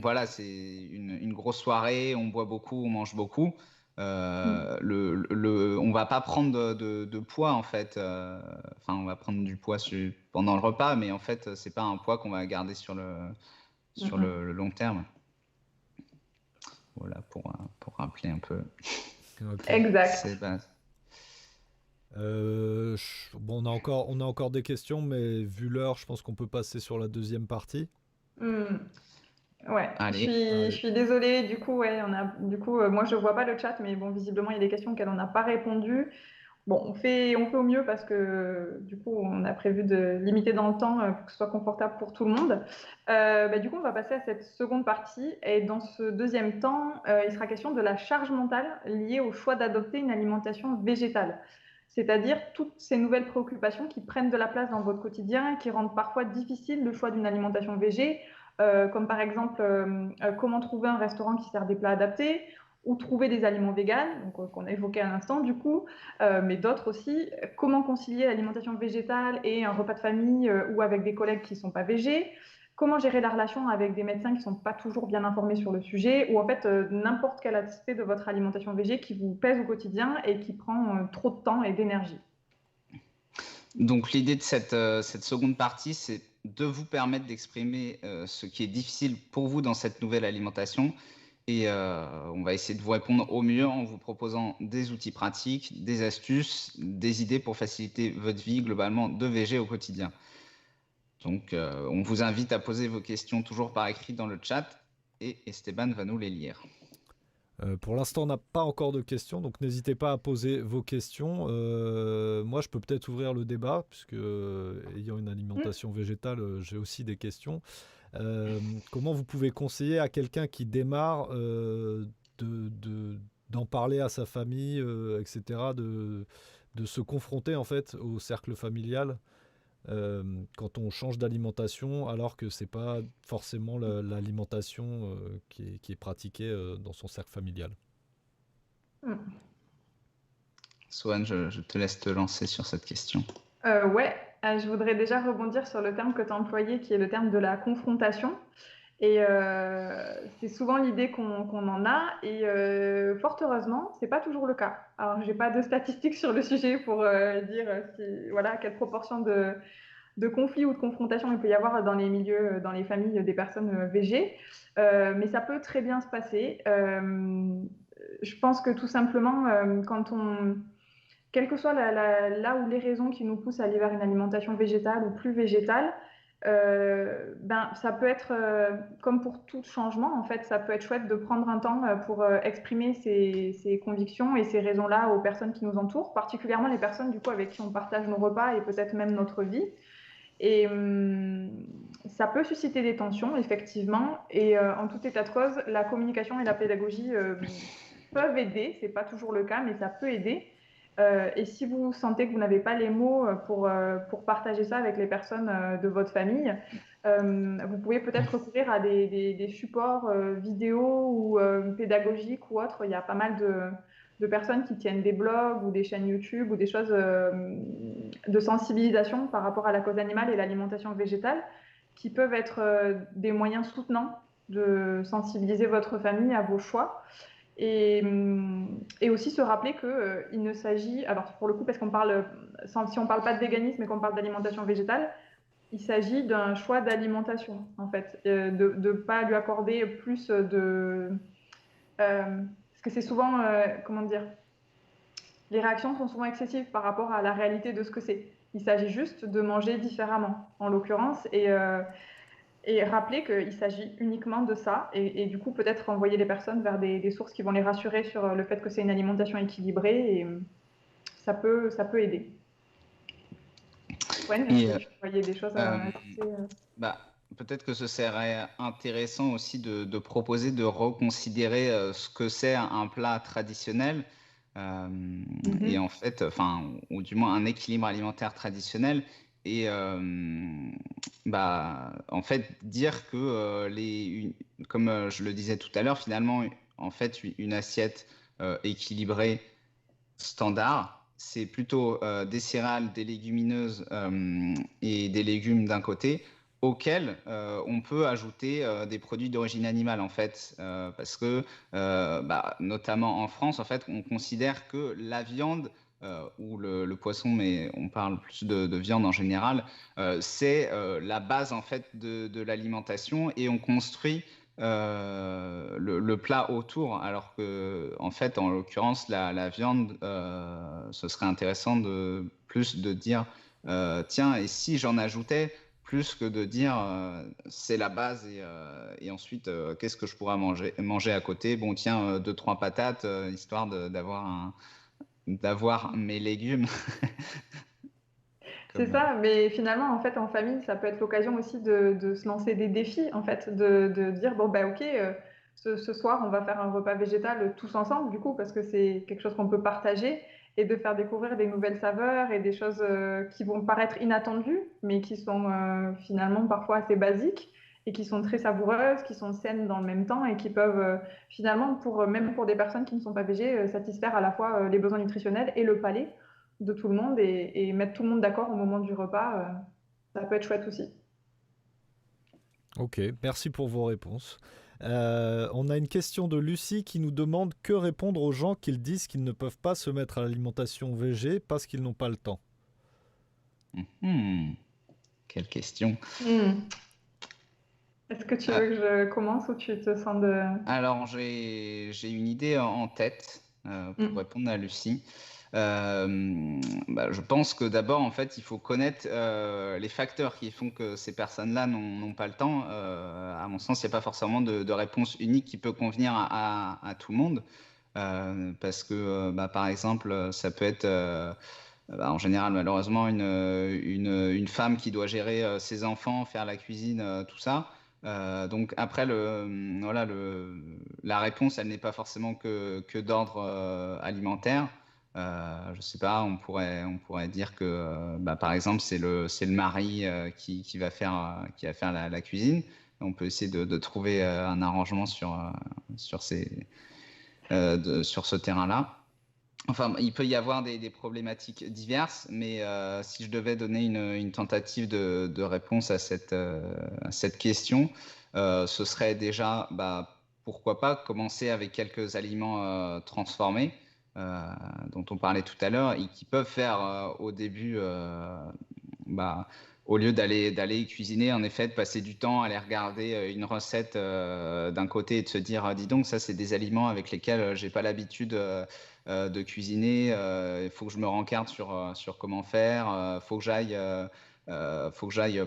voilà, c'est une grosse soirée, on boit beaucoup, on mange beaucoup. Mm. On va pas prendre de poids en fait. Enfin, on va prendre du poids pendant le repas, mais en fait, c'est pas un poids qu'on va garder sur Mhm. le long terme. Voilà pour rappeler un peu Ok. Exact. ces bases. Bon, on a encore des questions, mais vu l'heure, je pense qu'on peut passer sur la deuxième partie. Mm. Ouais, Allez, je Allez. suis désolée. Du coup, ouais, du coup, moi, je vois pas le chat, mais bon, visiblement, il y a des questions auxquelles on n'a pas répondu. Bon, on fait au mieux parce que du coup, on a prévu de limiter dans le temps pour que ce soit confortable pour tout le monde. Du coup, on va passer à cette seconde partie. Et dans ce deuxième temps, il sera question de la charge mentale liée au choix d'adopter une alimentation végétale. C'est-à-dire toutes ces nouvelles préoccupations qui prennent de la place dans votre quotidien, qui rendent parfois difficile le choix d'une alimentation végé, comme par exemple comment trouver un restaurant qui sert des plats adaptés ou trouver des aliments véganes, donc qu'on a évoqué à l'instant du coup, mais d'autres aussi. Comment concilier l'alimentation végétale et un repas de famille ou avec des collègues qui ne sont pas végés? Comment gérer la relation avec des médecins qui ne sont pas toujours bien informés sur le sujet, ou en fait n'importe quel aspect de votre alimentation végé qui vous pèse au quotidien et qui prend trop de temps et d'énergie. donc l'idée de cette seconde partie, c'est de vous permettre d'exprimer ce qui est difficile pour vous dans cette nouvelle alimentation. Et on va essayer de vous répondre au mieux en vous proposant des outils pratiques, des astuces, des idées pour faciliter votre vie globalement de VG au quotidien. Donc on vous invite à poser vos questions toujours par écrit dans le chat et Esteban va nous les lire. Pour l'instant, on n'a pas encore de questions, donc n'hésitez pas à poser vos questions. Moi, je peux peut-être ouvrir le débat, puisque ayant une alimentation végétale, j'ai aussi des questions. Comment vous pouvez conseiller à quelqu'un qui démarre d'en parler à sa famille, etc., de se confronter en fait au cercle familial quand on change d'alimentation, alors que c'est pas forcément l'alimentation qui est pratiquée dans son cercle familial. Mm. Swan, je te laisse te lancer sur cette question. Ouais, je voudrais déjà rebondir sur le terme que tu as employé, qui est le terme de la confrontation. Et c'est souvent l'idée qu'on en a, et fort heureusement, c'est pas toujours le cas. Alors, j'ai pas de statistiques sur le sujet pour dire voilà, quelle proportion de conflits ou de confrontations il peut y avoir dans les milieux, dans les familles des personnes VG, mais ça peut très bien se passer. Je pense que tout simplement, quelle que soit là où les raisons qui nous poussent à aller vers une alimentation végétale ou plus végétale, ça peut être, comme pour tout changement, en fait, ça peut être chouette de prendre un temps pour exprimer ses convictions et ces raisons-là aux personnes qui nous entourent, particulièrement les personnes du coup avec qui on partage nos repas et peut-être même notre vie. Et ça peut susciter des tensions, effectivement. Et en tout état de cause, la communication et la pédagogie peuvent aider. C'est pas toujours le cas, mais ça peut aider. Et si vous sentez que vous n'avez pas les mots pour partager ça avec les personnes de votre famille, vous pouvez peut-être recourir à des supports vidéo ou pédagogiques ou autres. Il y a pas mal de personnes qui tiennent des blogs ou des chaînes YouTube ou des choses de sensibilisation par rapport à la cause animale et l'alimentation végétale qui peuvent être des moyens soutenants de sensibiliser votre famille à vos choix. Et aussi se rappeler qu'il ne s'agit, alors pour le coup, parce qu'on parle, si on ne parle pas de véganisme et qu'on parle d'alimentation végétale, il s'agit d'un choix d'alimentation, en fait, de ne pas lui accorder plus parce que c'est souvent, comment dire, les réactions sont souvent excessives par rapport à la réalité de ce que c'est. Il s'agit juste de manger différemment, en l'occurrence, et rappeler qu'il s'agit uniquement de ça, et du coup peut-être envoyer les personnes vers des sources qui vont les rassurer sur le fait que c'est une alimentation équilibrée, et ça peut aider. Ouais, est-ce que tu voyais des choses à ajouter Peut-être que ce serait intéressant aussi de proposer de reconsidérer ce que c'est un plat traditionnel, et en fait, ou du moins un équilibre alimentaire traditionnel. Et en fait, dire que comme je le disais tout à l'heure, finalement, en fait, une assiette équilibrée standard, c'est plutôt des céréales, des légumineuses et des légumes d'un côté, auxquels on peut ajouter des produits d'origine animale, en fait, parce que notamment en France, en fait, on considère que la viande ou le poisson, mais on parle plus de viande en général, c'est la base en fait de l'alimentation, et on construit le plat autour, alors que en fait, en l'occurrence, la viande, ce serait intéressant de dire tiens, et si j'en ajoutais, plus que de dire c'est la base, et ensuite qu'est-ce que je pourrais manger à côté. Bon, tiens, 2-3 patates, histoire d'avoir mes légumes. C'est ça, mais finalement, en fait, en famille, ça peut être l'occasion aussi de se lancer des défis, en fait, de dire, bon, ok, ce soir, on va faire un repas végétal tous ensemble, du coup, parce que c'est quelque chose qu'on peut partager, et de faire découvrir des nouvelles saveurs et des choses qui vont paraître inattendues, mais qui sont finalement parfois assez basiques, et qui sont très savoureuses, qui sont saines dans le même temps, et qui peuvent finalement, même pour des personnes qui ne sont pas végées, satisfaire à la fois les besoins nutritionnels et le palais de tout le monde, et mettre tout le monde d'accord au moment du repas, ça peut être chouette aussi. Ok, merci pour vos réponses. On a une question de Lucie qui nous demande que répondre aux gens qui disent qu'ils ne peuvent pas se mettre à l'alimentation végé parce qu'ils n'ont pas le temps. Quelle question. Est-ce que tu veux que je commence ou tu te sens de... Alors, j'ai une idée en tête pour répondre à Lucie. Je pense que d'abord, en fait, il faut connaître les facteurs qui font que ces personnes-là n'ont pas le temps. À mon sens, il n'y a pas forcément de réponse unique qui peut convenir à tout le monde. Parce que, par exemple, ça peut être, en général, malheureusement, une femme qui doit gérer ses enfants, faire la cuisine, tout ça. Donc après, la réponse, elle n'est pas forcément que d'ordre alimentaire. Je sais pas, on pourrait dire que, par exemple, c'est le mari qui va faire la cuisine. On peut essayer de trouver un arrangement sur ce terrain-là. Enfin, il peut y avoir des problématiques diverses, mais si je devais donner une tentative de réponse à cette question, ce serait déjà, pourquoi pas commencer avec quelques aliments transformés dont on parlait tout à l'heure et qui peuvent faire au début, bah, au lieu d'aller cuisiner, en effet, de passer du temps à aller regarder une recette d'un côté et de se dire, dis donc, ça, c'est des aliments avec lesquels j'ai pas l'habitude de cuisiner. Il faut que je me rencarde sur comment faire. Faut que j'aille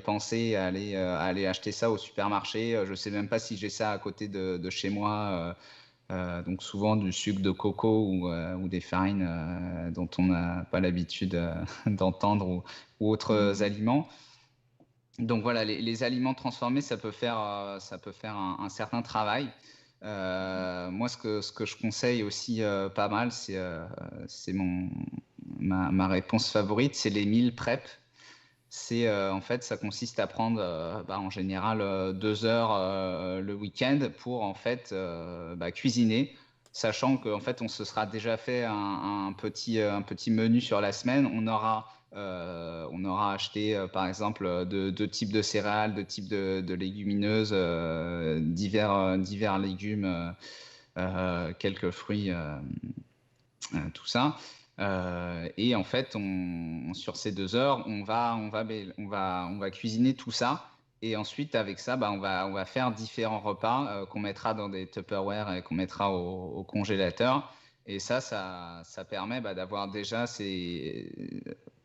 penser à aller acheter ça au supermarché. Je sais même pas si j'ai ça à côté de chez moi. Donc souvent du sucre de coco ou des farines dont on n'a pas l'habitude d'entendre ou autres aliments. Donc voilà, les aliments transformés, ça peut faire un certain travail. Moi, ce que je conseille aussi pas mal, c'est ma réponse favorite, c'est les meal prep. C'est en fait, ça consiste à prendre en général 2 heures le week-end pour en fait cuisiner, sachant qu'en fait on se sera déjà fait un petit menu sur la semaine. On aura acheté par exemple deux types de céréales, deux types de légumineuses, divers légumes, quelques fruits, tout ça. Et en fait, sur ces 2 heures, on va cuisiner tout ça. Et ensuite, avec ça, on va faire différents repas qu'on mettra dans des Tupperware et qu'on mettra au congélateur. Et ça permet d'avoir déjà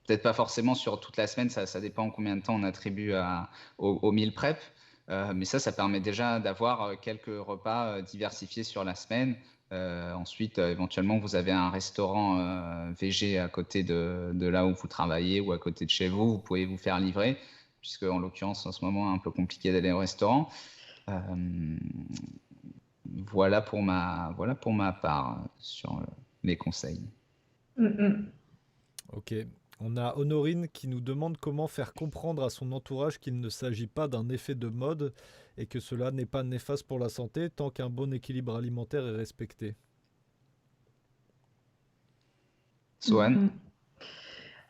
peut-être pas forcément sur toute la semaine, ça dépend combien de temps on attribue au meal prep. Mais ça permet déjà d'avoir quelques repas diversifiés sur la semaine. Ensuite, éventuellement, vous avez un restaurant VG à côté de là où vous travaillez ou à côté de chez vous. Vous pouvez vous faire livrer, puisque en l'occurrence, en ce moment, c'est un peu compliqué d'aller au restaurant. Voilà pour ma part sur les conseils. Ok. On a Honorine qui nous demande comment faire comprendre à son entourage qu'il ne s'agit pas d'un effet de mode et que cela n'est pas néfaste pour la santé tant qu'un bon équilibre alimentaire est respecté. Swan.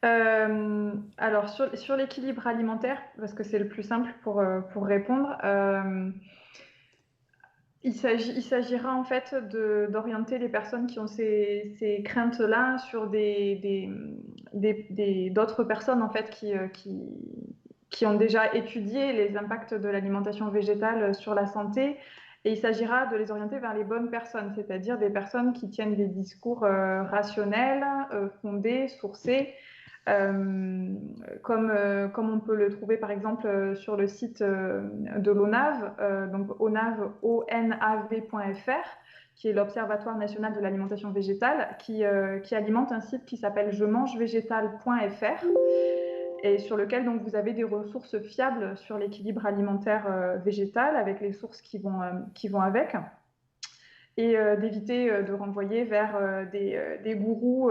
Alors, sur l'équilibre alimentaire, parce que c'est le plus simple pour répondre, il s'agira en fait d'orienter les personnes qui ont ces craintes-là sur d'autres personnes en fait qui ont déjà étudié les impacts de l'alimentation végétale sur la santé. Et il s'agira de les orienter vers les bonnes personnes, c'est-à-dire des personnes qui tiennent des discours rationnels, fondés, sourcés, comme on peut le trouver par exemple sur le site de l'ONAV, donc onav.fr, qui est l'Observatoire national de l'alimentation végétale, qui alimente un site qui s'appelle jemangevégétal.fr et sur lequel donc, vous avez des ressources fiables sur l'équilibre alimentaire végétal avec les sources qui vont avec. Et d'éviter de renvoyer vers des gourous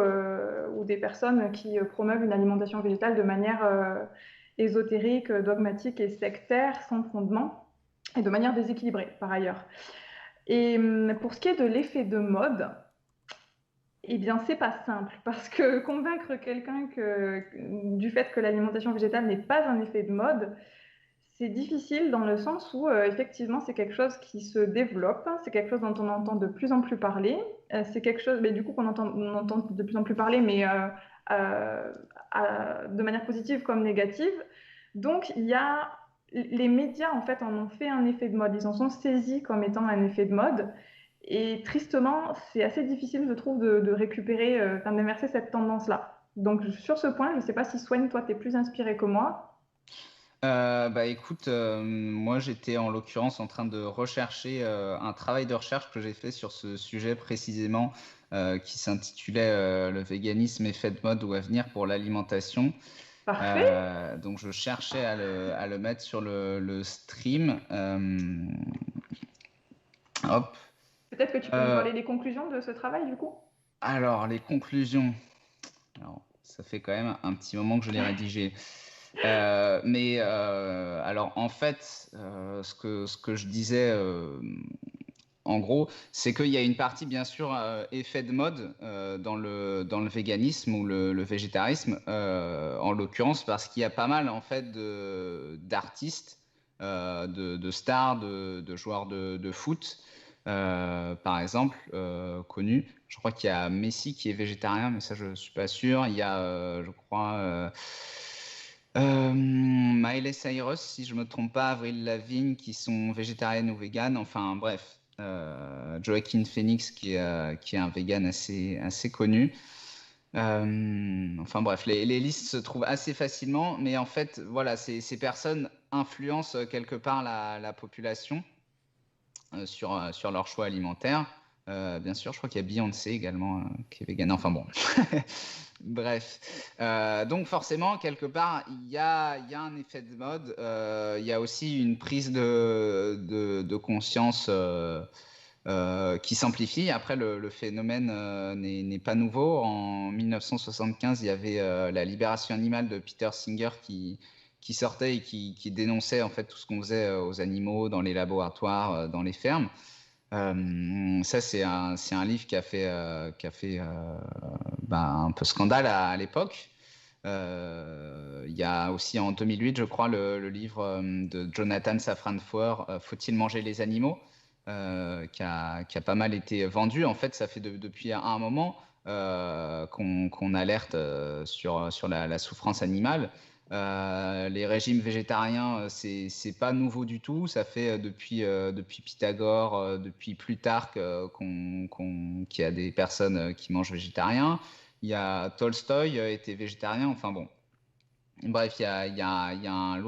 ou des personnes qui promeuvent une alimentation végétale de manière ésotérique, dogmatique et sectaire, sans fondement, et de manière déséquilibrée par ailleurs. Et pour ce qui est de l'effet de mode, eh bien, c'est pas simple, parce que convaincre quelqu'un du fait que l'alimentation végétale n'est pas un effet de mode, c'est difficile dans le sens où, effectivement, c'est quelque chose qui se développe, c'est quelque chose dont on entend de plus en plus parler, c'est quelque chose, mais du coup, on entend de plus en plus parler, mais de manière positive comme négative. Donc, les médias, en fait, en ont fait un effet de mode, ils en sont saisis comme étant un effet de mode, et tristement, c'est assez difficile, je trouve, de récupérer, d'inverser cette tendance-là. Donc, sur ce point, je ne sais pas si Swan, toi, tu es plus inspiré que moi. Écoute, moi j'étais en l'occurrence en train de rechercher un travail de recherche que j'ai fait sur ce sujet précisément qui s'intitulait le véganisme effet de mode ou avenir pour l'alimentation. Parfait. Donc je cherchais à le mettre sur le stream. Hop. Peut-être que tu peux nous parler des conclusions de ce travail du coup. Alors les conclusions. Alors, ça fait quand même un petit moment que je l'ai rédigé. Alors en fait, ce que je disais en gros, c'est qu'il y a une partie, bien sûr, effet de mode dans le véganisme ou le végétarisme, en l'occurrence, parce qu'il y a pas mal, en fait, d'artistes, de stars, de joueurs de foot, par exemple, connus. Je crois qu'il y a Messi qui est végétarien, mais ça, je ne suis pas sûr. Il y a, je crois... Miley Cyrus, si je me trompe pas, Avril Lavigne, qui sont végétariennes ou véganes. Enfin bref, Joaquin Phoenix qui est un vegan assez connu. Enfin bref, les listes se trouvent assez facilement, mais en fait, voilà, ces personnes influencent quelque part la population sur leur choix alimentaire. Bien sûr, je crois qu'il y a Beyoncé également qui est végane. Enfin bon, bref. Donc forcément, quelque part, il y a un effet de mode. Il y a aussi une prise de conscience qui s'amplifie. Après, le phénomène n'est pas nouveau. En 1975, il y avait la libération animale de Peter Singer qui sortait et qui dénonçait en fait tout ce qu'on faisait aux animaux dans les laboratoires, dans les fermes. Ça, c'est un livre qui a fait un peu scandale à l'époque. Il y a aussi en 2008, je crois, le livre de Jonathan Safran Foer, Faut-il manger les animaux, qui a pas mal été vendu. En fait, ça fait depuis un moment qu'on alerte sur la souffrance animale. Les régimes végétariens, c'est pas nouveau du tout. Ça fait depuis Pythagore, depuis Plutarque, qu'il y a des personnes qui mangent végétarien. Il y a Tolstoï était végétarien. Enfin bon, bref, il y a un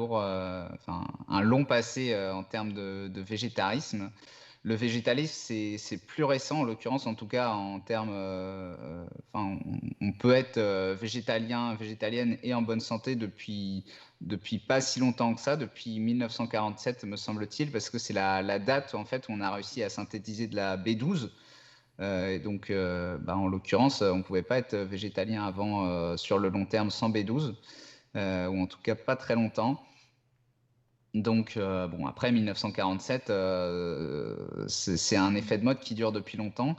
un long passé en termes de végétarisme. Le végétalisme, c'est plus récent, en l'occurrence, en tout cas en termes. On peut être végétalien, végétalienne et en bonne santé depuis pas si longtemps que ça, depuis 1947, me semble-t-il, parce que c'est la date en fait où on a réussi à synthétiser de la B12. Et donc, en l'occurrence, on ne pouvait pas être végétalien avant sur le long terme sans B12, ou en tout cas pas très longtemps. Donc, après 1947, c'est un effet de mode qui dure depuis longtemps,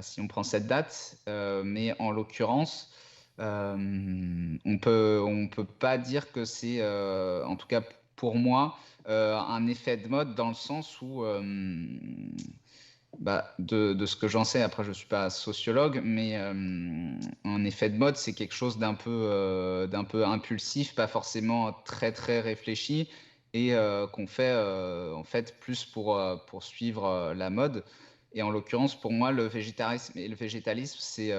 si on prend cette date. Mais en l'occurrence, on peut pas dire que c'est, en tout cas pour moi, un effet de mode dans le sens où, de ce que j'en sais, après je ne suis pas sociologue, mais un effet de mode, c'est quelque chose d'un peu impulsif, pas forcément très très réfléchi, et qu'on fait en fait plus pour suivre la mode. Et en l'occurrence, pour moi, le végétarisme et le végétalisme, c'est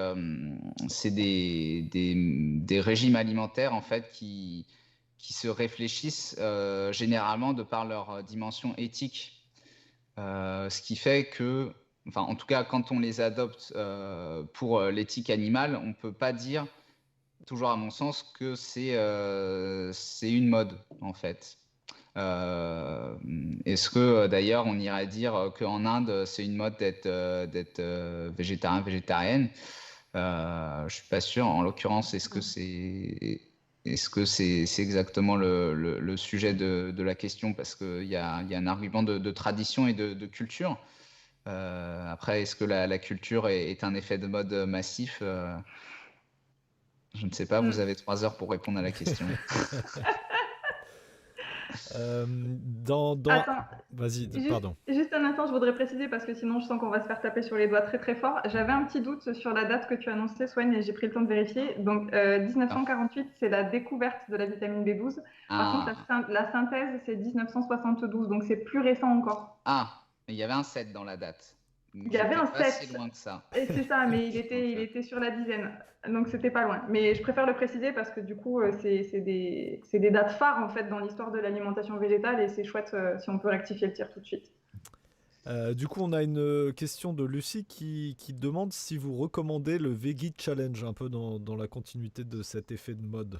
des régimes alimentaires en fait qui se réfléchissent généralement de par leur dimension éthique. Ce qui fait que, enfin, en tout cas, quand on les adopte pour l'éthique animale, on ne peut pas dire, toujours à mon sens, que c'est une mode, en fait. Est-ce que d'ailleurs on irait dire qu'en Inde c'est une mode d'être végétarien, végétarienne? Je suis pas sûr. En l'occurrence, est-ce que c'est exactement le sujet de la question? Parce qu'il y a un argument de tradition et de culture. Après, est-ce que la culture est un effet de mode massif? Je ne sais pas. Vous avez 3 heures pour répondre à la question. Attends, Vas-y, juste, pardon. juste un instant, je voudrais préciser parce que sinon je sens qu'on va se faire taper sur les doigts très très fort. J'avais un petit doute sur la date que tu annonçais, Swan, et j'ai pris le temps de vérifier. Donc 1948, c'est la découverte de la vitamine B12. Par contre, la synthèse, c'est 1972, donc c'est plus récent encore. Il y avait un 7 dans la date. Donc, Il y avait un pas si 7, loin que ça. et c'est ça, mais il était sur la dizaine, donc c'était pas loin. Mais je préfère le préciser parce que du coup, c'est des dates phares en fait dans l'histoire de l'alimentation végétale et c'est chouette si on peut rectifier le tir tout de suite. Du coup, on a une question de Lucie qui demande si vous recommandez le Veggie Challenge, un peu dans la continuité de cet effet de mode.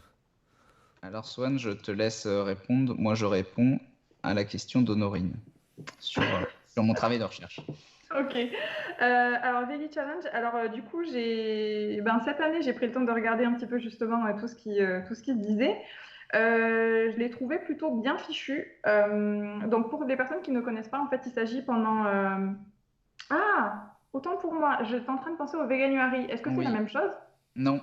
Alors, Swan, je te laisse répondre. Moi, je réponds à la question d'Honorine sur mon travail de recherche. Ok. Alors, Daily Challenge. Alors, du coup, cette année, j'ai pris le temps de regarder un petit peu justement tout ce qui se disait. Je l'ai trouvé plutôt bien fichu. Donc, pour des personnes qui ne connaissent pas, en fait, il s'agit pendant Ah, autant pour moi. J'étais en train de penser au Veganuary. Est-ce que c'est la Oui, même chose? non,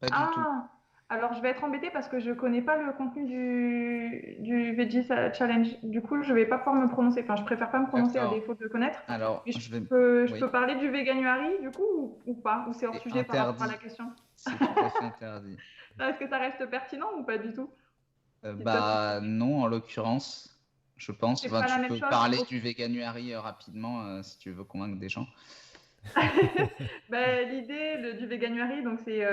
pas du tout. Ah, alors je vais être embêtée parce que je connais pas le contenu du Veggie Challenge. Du coup, je vais pas pouvoir me prononcer. Enfin, je préfère pas me prononcer à D'accord. défaut de connaître. Alors, Mais je vais... je Oui, peux parler du Veganuary du coup ou pas? Ou c'est hors c'est sujet par rapport à la interdit. question? C'est tout à fait interdit. Est-ce que ça reste pertinent ou pas du tout? Si toi, Bah non, en l'occurrence, je pense. c'est Enfin, pas la tu même peux chose? parler Ok. du Veganuary rapidement si tu veux convaincre des gens. Ben, l'idée du Veganuary, donc c'est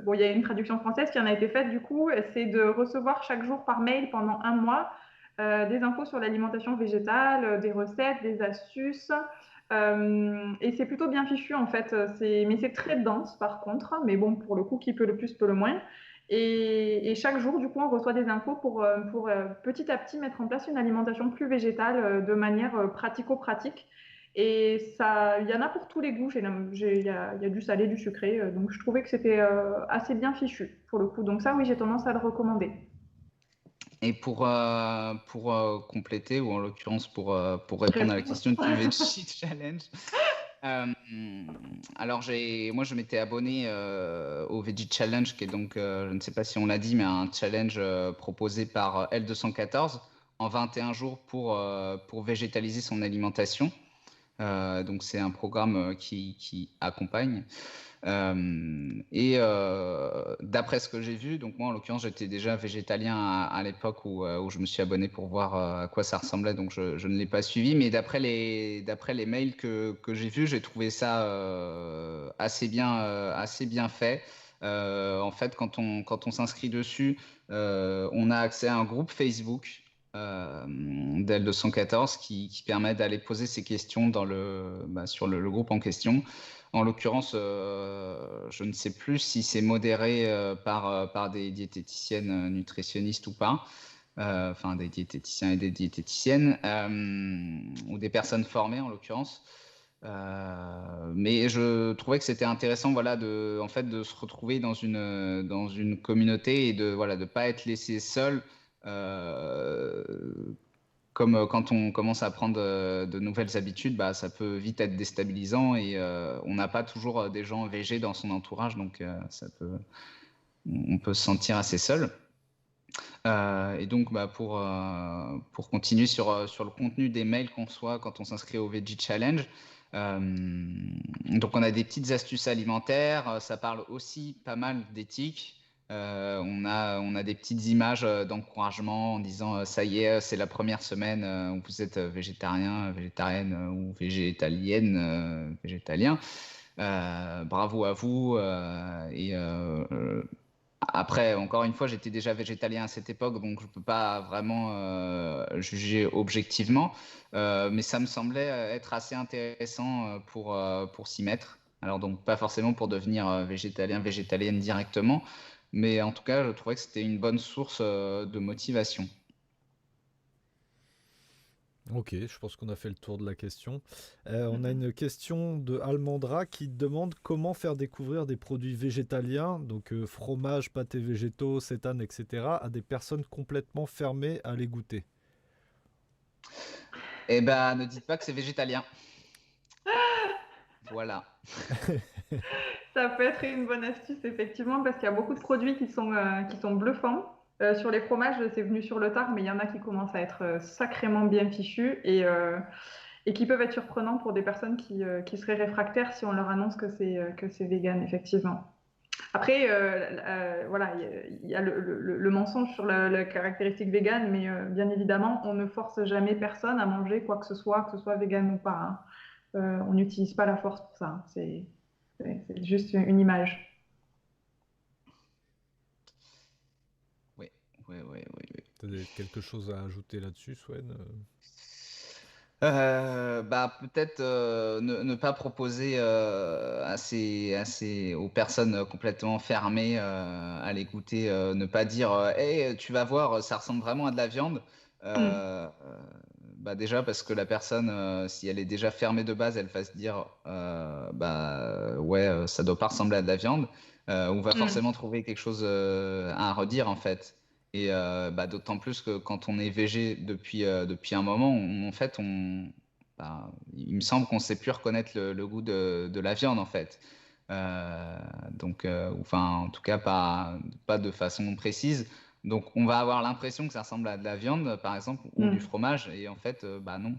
bon, il y a une traduction française qui en a été faite du coup, c'est de recevoir chaque jour par mail pendant un mois des infos sur l'alimentation végétale, des recettes, des astuces. Et c'est plutôt bien fichu en fait. Mais c'est très dense par contre. Mais bon, pour le coup, qui peut le plus peut le moins. Et chaque jour, du coup, on reçoit des infos pour petit à petit mettre en place une alimentation plus végétale de manière pratico-pratique. Et ça, il y en a pour tous les goûts. Il y a du salé, du sucré. Donc je trouvais que c'était assez bien fichu pour le coup. Donc ça, oui, j'ai tendance à le recommander. Et pour compléter, ou en l'occurrence pour répondre à la Répondre. question du Veggie Challenge, euh, alors moi je m'étais abonné au Veggie Challenge, qui est donc, je ne sais pas si on l'a dit, mais un challenge proposé par L214 en 21 jours pour végétaliser son alimentation. Donc c'est un programme qui accompagne. D'après ce que j'ai vu, donc moi en l'occurrence j'étais déjà végétalien à l'époque où je me suis abonné pour voir à quoi ça ressemblait, donc je ne l'ai pas suivi, mais d'après les mails que j'ai vus, j'ai trouvé ça assez bien fait. En fait, quand on s'inscrit dessus, on a accès à un groupe Facebook d'L214 qui permet d'aller poser ses questions sur le groupe en question. En l'occurrence, je ne sais plus si c'est modéré par des diététiciennes nutritionnistes ou pas, enfin des diététiciens et des diététiciennes, ou des personnes formées en l'occurrence. Mais je trouvais que c'était intéressant, voilà, en fait, de se retrouver dans une communauté et voilà, de pas être laissé seul. euh, Comme quand on commence à prendre de nouvelles habitudes, bah, ça peut vite être déstabilisant et on n'a pas toujours des gens végés dans son entourage, donc on peut se sentir assez seul. Et donc, bah, pour continuer sur le contenu des mails qu'on reçoit quand on s'inscrit au Veggie Challenge, euh, donc on a des petites astuces alimentaires, ça parle aussi pas mal d'éthique. On a des petites images d'encouragement en disant ça y est, c'est la première semaine où vous êtes végétarien, végétarienne ou végétalienne, végétalien. Bravo à vous. Après, encore une fois, j'étais déjà végétalien à cette époque, donc je ne peux pas vraiment juger objectivement. Mais ça me semblait être assez intéressant pour s'y mettre. Alors, donc, pas forcément pour devenir végétalien, végétalienne directement, mais en tout cas, je trouvais que c'était une bonne source de motivation. Ok, je pense qu'on a fait le tour de la question. On a une question de Almandra qui demande comment faire découvrir des produits végétaliens, donc fromage, pâtés végétaux, sétane, etc., à des personnes complètement fermées à les goûter. Eh ben, ne dites pas que c'est végétalien. Voilà. Ça peut être une bonne astuce, effectivement, parce qu'il y a beaucoup de produits qui sont bluffants. Sur les fromages, c'est venu sur le tard, mais il y en a qui commencent à être sacrément bien fichus et qui peuvent être surprenants pour des personnes qui seraient réfractaires si on leur annonce que c'est vegan, effectivement. Après, voilà, il y a le mensonge sur la caractéristique vegan, mais bien évidemment, on ne force jamais personne à manger quoi que ce soit vegan ou pas, hein. On n'utilise pas la force pour ça, hein. C'est juste une image. Oui, oui, oui, oui, oui. T'as quelque chose à ajouter là-dessus, Swen? Bah, peut-être ne pas proposer aux personnes complètement fermées à l'écouter, ne pas dire hey, tu vas voir, ça ressemble vraiment à de la viande. Mm. Bah déjà parce que la personne, si elle est déjà fermée de base, elle va se dire bah ouais, ça doit pas ressembler à de la viande. On va Mm. forcément trouver quelque chose à redire en fait. Et bah, d'autant plus que quand on est végé depuis un moment, en fait, il me semble qu'on ne sait plus reconnaître le goût de la viande en fait. Donc, enfin, en tout cas, pas de façon précise. Donc, on va avoir l'impression que ça ressemble à de la viande, par exemple, ou du fromage, et en fait, non.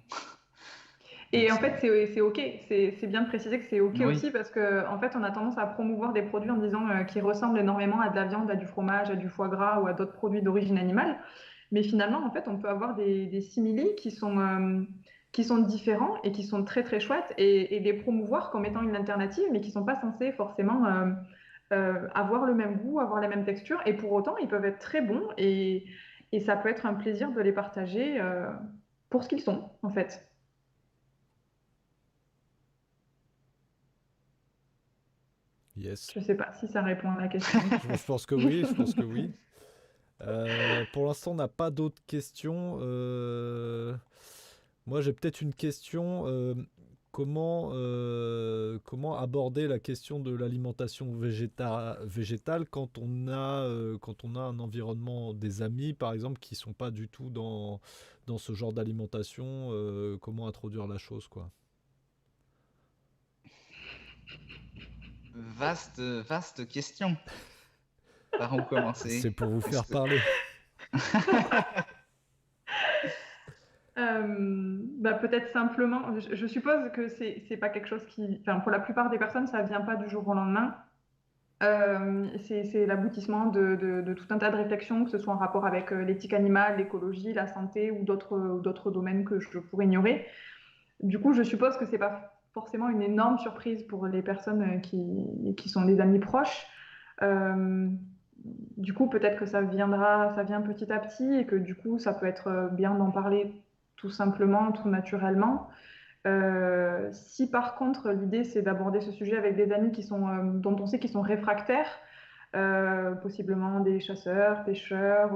Et Donc, en fait, c'est OK. C'est bien de préciser que c'est OK oui, aussi parce qu'en fait, on a tendance à promouvoir des produits en disant qu'ils ressemblent énormément à de la viande, à du fromage, à du foie gras ou à d'autres produits d'origine animale. Mais finalement, en fait, on peut avoir des simili qui sont différents et qui sont très, très chouettes et les promouvoir comme étant une alternative, mais qui ne sont pas censés forcément avoir le même goût, avoir les mêmes textures. Et pour autant, ils peuvent être très bons et ça peut être un plaisir de les partager pour ce qu'ils sont, en fait. Yes. Je sais pas si ça répond à la question. Je pense que oui, je pense que oui. Pour l'instant, on n'a pas d'autres questions. Moi, j'ai peut-être une question. Comment aborder la question de l'alimentation végétale quand on a un environnement, des amis, par exemple, qui sont pas du tout dans ce genre d'alimentation, comment introduire la chose, quoi. vaste question. Par où commencer? C'est pour vous Parce faire que- parler. Peut-être simplement, je suppose que c'est pas quelque chose qui, enfin, pour la plupart des personnes, ça vient pas du jour au lendemain. C'est l'aboutissement de tout un tas de réflexions, que ce soit en rapport avec l'éthique animale, l'écologie, la santé ou d'autres domaines que je pourrais ignorer. Du coup, je suppose que c'est pas forcément une énorme surprise pour les personnes qui sont des amis proches. Euh, du coup, peut-être que ça vient petit à petit et que du coup, ça peut être bien d'en parler tout simplement, tout naturellement. Si par contre l'idée c'est d'aborder ce sujet avec des amis dont on sait qu'ils sont réfractaires, possiblement des chasseurs, pêcheurs,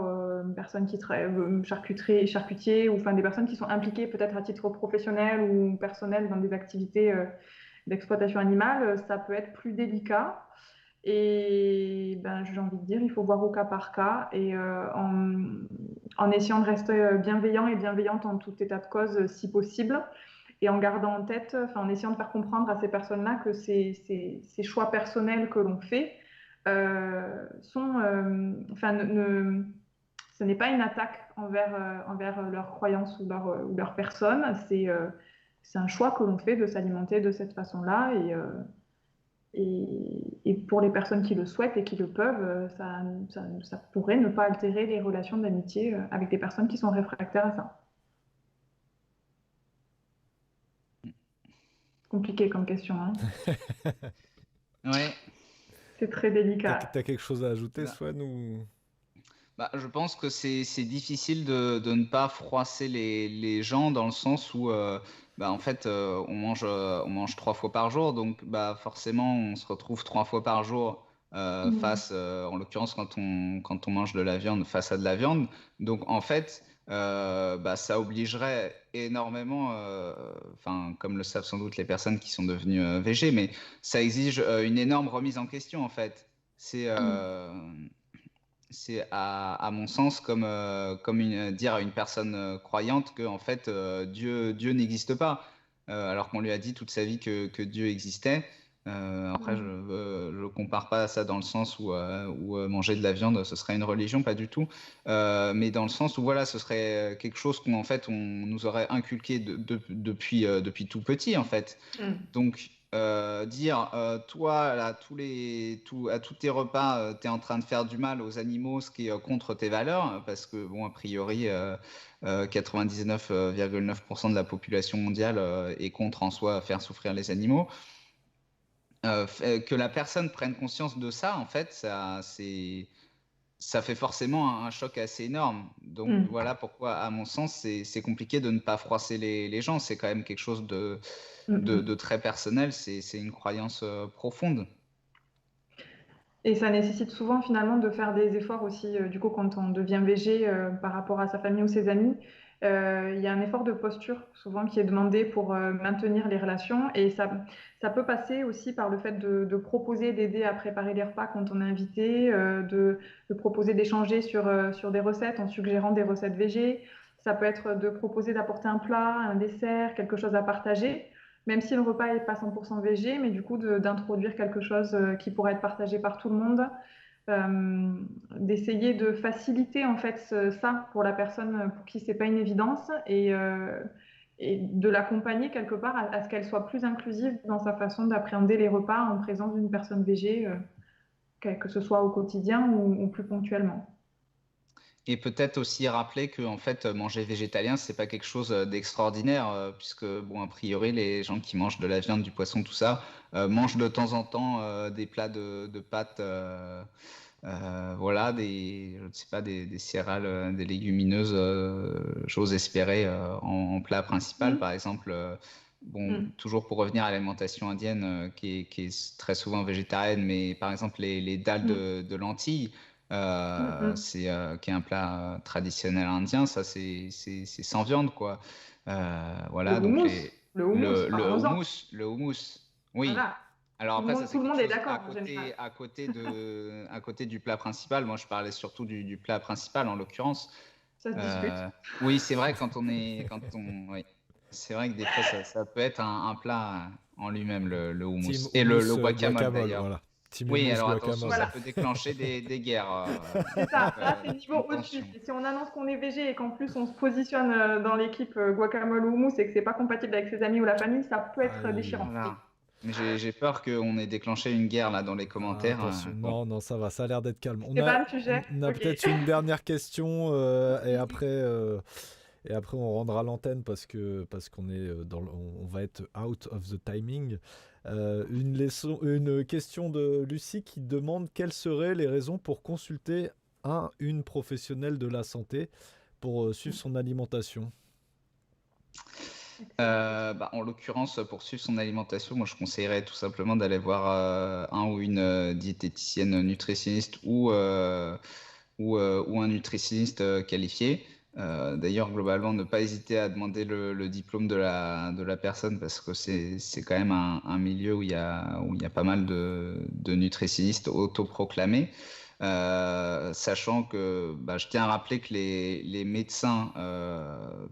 personnes qui travaillent, charcutiers, ou enfin des personnes qui sont impliquées peut-être à titre professionnel ou personnel dans des activités d'exploitation animale, ça peut être plus délicat. Et ben, j'ai envie de dire, il faut voir au cas par cas et en essayant de rester bienveillant et bienveillante en tout état de cause si possible et en gardant en tête, enfin, en essayant de faire comprendre à ces personnes-là que ces choix personnels que l'on fait enfin, ce n'est pas une attaque envers leurs croyances ou leur personne, c'est un choix que l'on fait de s'alimenter de cette façon-là et pour les personnes qui le souhaitent et qui le peuvent, ça pourrait ne pas altérer les relations d'amitié avec des personnes qui sont réfractaires à ça. Compliqué comme question, hein. Ouais. C'est très délicat. T'as quelque chose à ajouter, Bah, Swan, ou... je pense que c'est difficile de ne pas froisser les gens dans le sens où en fait on mange 3 fois par jour, donc forcément on se retrouve 3 fois par jour Mm. face en l'occurrence quand on mange de la viande face à de la viande. Donc en fait ça obligerait énormément, enfin comme le savent sans doute les personnes qui sont devenues végés, mais ça exige une énorme remise en question en fait. C'est Mm. c'est à mon sens comme dire à une personne croyante que en fait Dieu n'existe pas, alors qu'on lui a dit toute sa vie que Dieu existait. Après, je Mm. ne compare pas à ça dans le sens où manger de la viande, ce serait une religion, pas du tout. Mais dans le sens où voilà, ce serait quelque chose qu'on en fait on nous aurait inculqué depuis tout petit en fait. Mm. Donc, dire, toi, là, à tous tes repas, tu es en train de faire du mal aux animaux, ce qui est contre tes valeurs, parce que, bon, a priori, 99,9% de la population mondiale est contre en soi faire souffrir les animaux. Que la personne prenne conscience de ça, en fait, ça fait forcément un choc assez énorme. Donc Mm. voilà pourquoi, à mon sens, c'est compliqué de ne pas froisser les gens. C'est quand même quelque chose Mm. de Mm. très personnel. C'est une croyance profonde. Et ça nécessite souvent finalement de faire des efforts aussi, du coup, quand on devient végé par rapport à sa famille ou ses amis. Il y a un effort de posture souvent qui est demandé pour maintenir les relations et ça peut passer aussi par le fait de proposer d'aider à préparer les repas quand on est invité, de proposer d'échanger sur des recettes en suggérant des recettes végé. Ça peut être de proposer d'apporter un plat, un dessert, quelque chose à partager, même si le repas n'est pas 100% végé, mais du coup d'introduire quelque chose qui pourrait être partagé par tout le monde, euh, d'essayer de faciliter en fait ça pour la personne pour qui c'est pas une évidence et de l'accompagner quelque part à ce qu'elle soit plus inclusive dans sa façon d'appréhender les repas en présence d'une personne végé, que ce soit au quotidien ou plus ponctuellement. Et peut-être aussi rappeler que en fait, manger végétalien, c'est pas quelque chose d'extraordinaire, puisque bon, a priori, les gens qui mangent de la viande, du poisson, tout ça, mangent de temps en temps des plats de pâtes, voilà, je ne sais pas, des céréales, des légumineuses, j'ose espérer, en plat principal, par exemple. Bon, toujours pour revenir à l'alimentation indienne, qui est très souvent végétarienne, mais par exemple les dalles de lentilles. Qui est un plat traditionnel indien, ça c'est sans viande quoi. Le Voilà, donc houmous, le houmous, parlons-en. le houmous, oui. Voilà. Alors après ça c'est Tout le quelque monde est chose d'accord en général. à côté du plat principal. Moi je parlais surtout du plat principal en l'occurrence. Ça se discute. Oui, c'est vrai oui. C'est vrai que des fois ça peut être un plat en lui-même le houmous et le guacamole d'ailleurs. Voilà. Oui, alors attention, guacamole. ça peut déclencher des guerres. C'est ça, là c'est le donc, niveau attention. au-dessus. Si on annonce qu'on est végé et qu'en plus on se positionne dans l'équipe guacamole ou houmous et que c'est pas compatible avec ses amis ou la famille, ça peut être déchirant. Voilà. Mais j'ai peur qu'on ait déclenché une guerre là dans les commentaires. Attention, Bon. non, ça va, ça a l'air d'être calme. On pas a, le sujet. on a Ok. peut-être une dernière question et après on rendra l'antenne parce qu'on est on va être out of the timing. Une question de Lucie qui demande quelles seraient les raisons pour consulter une professionnelle de la santé pour suivre son alimentation. En l'occurrence, pour suivre son alimentation, moi je conseillerais tout simplement d'aller voir un ou une diététicienne nutritionniste ou un nutritionniste qualifié. D'ailleurs, globalement, ne pas hésiter à demander le diplôme de la personne parce que c'est quand même un milieu où il y a pas mal de nutritionnistes autoproclamés. Sachant que je tiens à rappeler que les médecins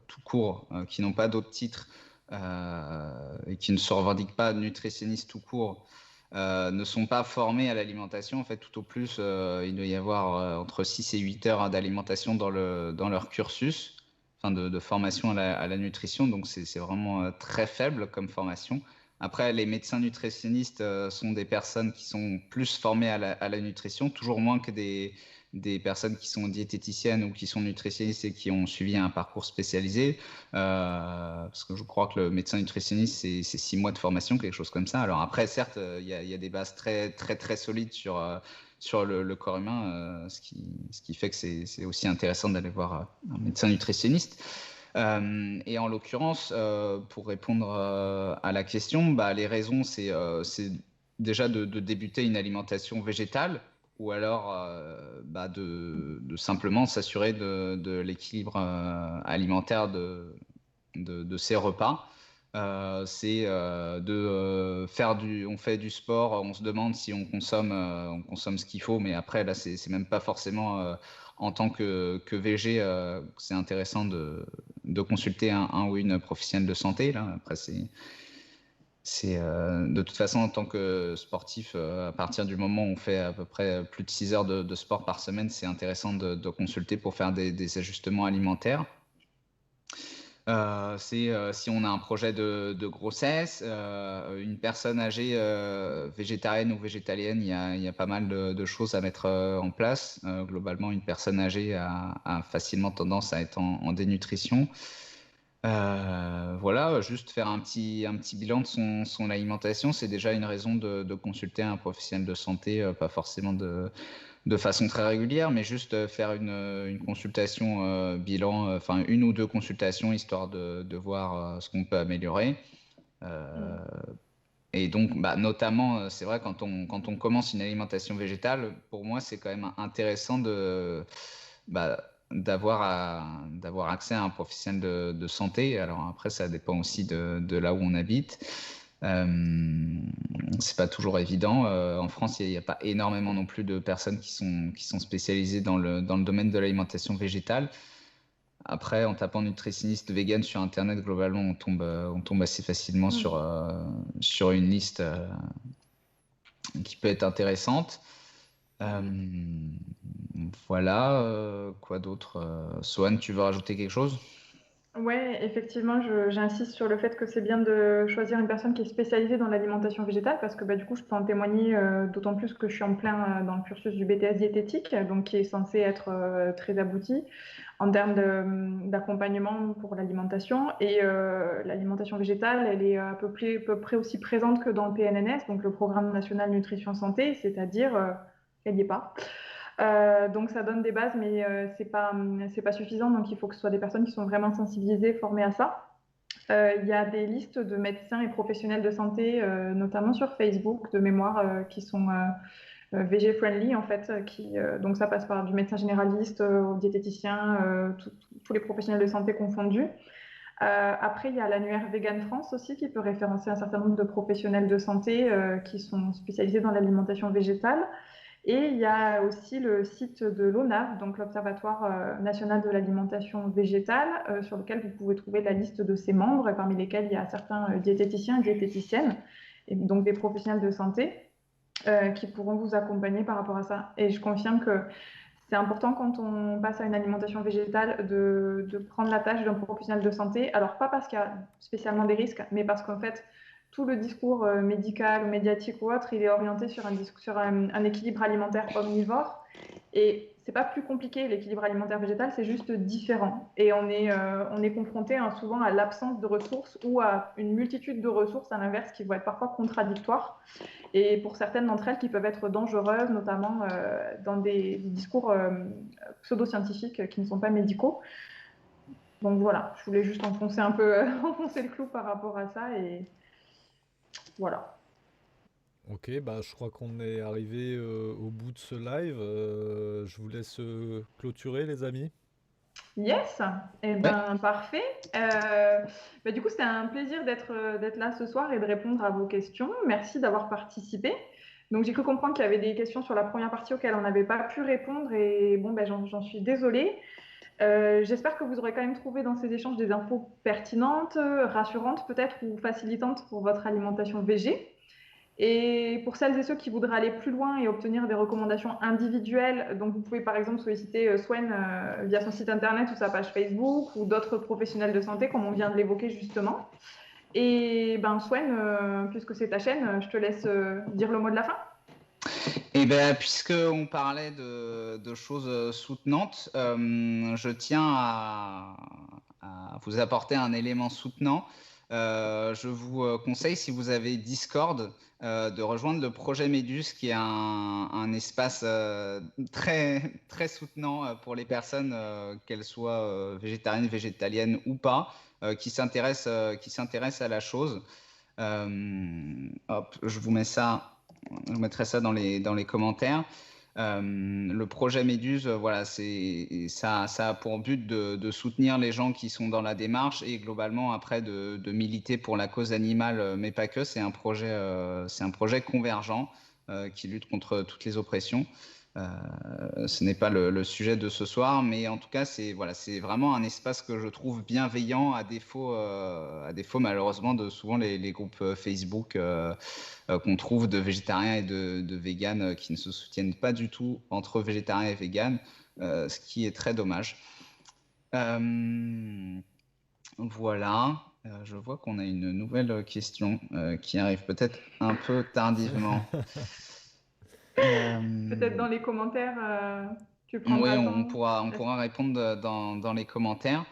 tout court, qui n'ont pas d'autres titres et qui ne se revendiquent pas nutritionnistes tout court, ne sont pas formés à l'alimentation. En fait, tout au plus, il doit y avoir entre 6 et 8 heures d'alimentation dans leur cursus, enfin de formation à la nutrition. Donc, c'est vraiment très faible comme formation. Après, les médecins nutritionnistes sont des personnes qui sont plus formées à la nutrition, toujours moins que des personnes qui sont diététiciennes ou qui sont nutritionnistes et qui ont suivi un parcours spécialisé. Parce que je crois que le médecin nutritionniste, c'est 6 mois de formation, quelque chose comme ça. Alors après, certes, il y a des bases très, très, très solides sur le corps humain, ce qui fait que c'est aussi intéressant d'aller voir un médecin nutritionniste. Et en l'occurrence, pour répondre à la question, les raisons, c'est déjà de débuter une alimentation végétale ou alors de simplement s'assurer de l'équilibre alimentaire de ses repas. C'est on fait du sport, on se demande si on consomme ce qu'il faut, mais après là c'est même pas forcément en tant que VG, c'est intéressant de consulter un ou une professionnelle de santé. Là. Après c'est de toute façon en tant que sportif, à partir du moment où on fait à peu près plus de 6 heures de sport par semaine, c'est intéressant de consulter pour faire des ajustements alimentaires. Si on a un projet de grossesse, une personne âgée végétarienne ou végétalienne, il y a pas mal de choses à mettre en place. Globalement, une personne âgée a facilement tendance à être en dénutrition. Voilà, juste faire un petit bilan de son alimentation, c'est déjà une raison de consulter un professionnel de santé, pas forcément de façon très régulière, mais juste faire une consultation bilan, enfin une ou deux consultations, histoire de voir ce qu'on peut améliorer. Et donc, notamment, c'est vrai, quand on commence une alimentation végétale, pour moi, c'est quand même intéressant d'avoir accès à un professionnel de santé. Alors après, ça dépend aussi de là où on habite. C'est pas toujours évident. En France, il n'y a pas énormément non plus de personnes qui sont spécialisées dans le domaine de l'alimentation végétale. après, en tapant nutritionniste vegan sur Internet, globalement, on tombe assez facilement sur une liste qui peut être intéressante. Voilà, quoi d'autre? Sohan, tu veux rajouter quelque chose? Ouais, effectivement, j'insiste sur le fait que c'est bien de choisir une personne qui est spécialisée dans l'alimentation végétale parce que du coup, je peux en témoigner, d'autant plus que je suis en plein dans le cursus du BTS diététique, donc qui est censé être très abouti en termes d'accompagnement pour l'alimentation. Et l'alimentation végétale, elle est peu près aussi présente que dans le PNNS, donc le Programme national nutrition santé, c'est-à-dire qu'elle n'y est pas. Donc ça donne des bases, mais c'est pas suffisant. Donc il faut que ce soit des personnes qui sont vraiment sensibilisées, formées à ça. Il y a des listes de médecins et professionnels de santé, notamment sur Facebook, de mémoire, qui sont VG friendly en fait. Donc ça passe par du médecin généraliste au diététicien, tous les professionnels de santé confondus. Après, il y a l'annuaire Vegan France aussi qui peut référencer un certain nombre de professionnels de santé qui sont spécialisés dans l'alimentation végétale. Et il y a aussi le site de l'ONAV, donc l'Observatoire national de l'alimentation végétale, sur lequel vous pouvez trouver la liste de ses membres, parmi lesquels il y a certains diététiciens et diététiciennes, et donc des professionnels de santé, qui pourront vous accompagner par rapport à ça. Et je confirme que c'est important quand on passe à une alimentation végétale de prendre la tâche d'un professionnel de santé. Alors, pas parce qu'il y a spécialement des risques, mais parce qu'en fait, tout le discours médical, médiatique ou autre, il est orienté sur un équilibre alimentaire omnivore. Et c'est pas plus compliqué l'équilibre alimentaire végétal, c'est juste différent. Et on est confronté souvent à l'absence de ressources ou à une multitude de ressources à l'inverse qui vont être parfois contradictoires. Et pour certaines d'entre elles qui peuvent être dangereuses, notamment dans des discours pseudo-scientifiques qui ne sont pas médicaux. Donc voilà, je voulais juste enfoncer un peu enfoncer le clou par rapport à ça et voilà. Ok, bah je crois qu'on est arrivé au bout de ce live. Je vous laisse clôturer, les amis. Yes, eh Ouais. ben parfait. Du coup, c'était un plaisir d'être là ce soir et de répondre à vos questions. Merci d'avoir participé. Donc, j'ai cru comprendre qu'il y avait des questions sur la première partie auxquelles on n'avait pas pu répondre et bon, j'en suis désolée. J'espère que vous aurez quand même trouvé dans ces échanges des infos pertinentes, rassurantes peut-être ou facilitantes pour votre alimentation végé. Et pour celles et ceux qui voudraient aller plus loin et obtenir des recommandations individuelles, donc vous pouvez par exemple solliciter Swen via son site internet ou sa page Facebook ou d'autres professionnels de santé comme on vient de l'évoquer justement. Et Swen, puisque c'est ta chaîne, je te laisse dire le mot de la fin. Et bien, puisqu'on parlait de choses soutenantes, je tiens à vous apporter un élément soutenant. Je vous conseille, si vous avez Discord, de rejoindre le projet Méduse, qui est un espace très, très soutenant pour les personnes, qu'elles soient végétariennes, végétaliennes ou pas, qui s'intéressent à la chose. Hop, je vous mets ça. Je mettrai ça dans les commentaires. Le projet Méduse, voilà, ça a pour but de soutenir les gens qui sont dans la démarche et globalement après de militer pour la cause animale, mais pas que. C'est un projet convergent qui lutte contre toutes les oppressions. Ce n'est pas le sujet de ce soir, mais en tout cas, c'est vraiment un espace que je trouve bienveillant, à défaut malheureusement de souvent les groupes Facebook qu'on trouve de végétariens et de véganes qui ne se soutiennent pas du tout entre végétariens et véganes, ce qui est très dommage. Voilà. Je vois qu'on a une nouvelle question qui arrive peut-être un peu tardivement. Peut-être dans les commentaires, tu prendras Oui, le on temps. pourra répondre dans les commentaires.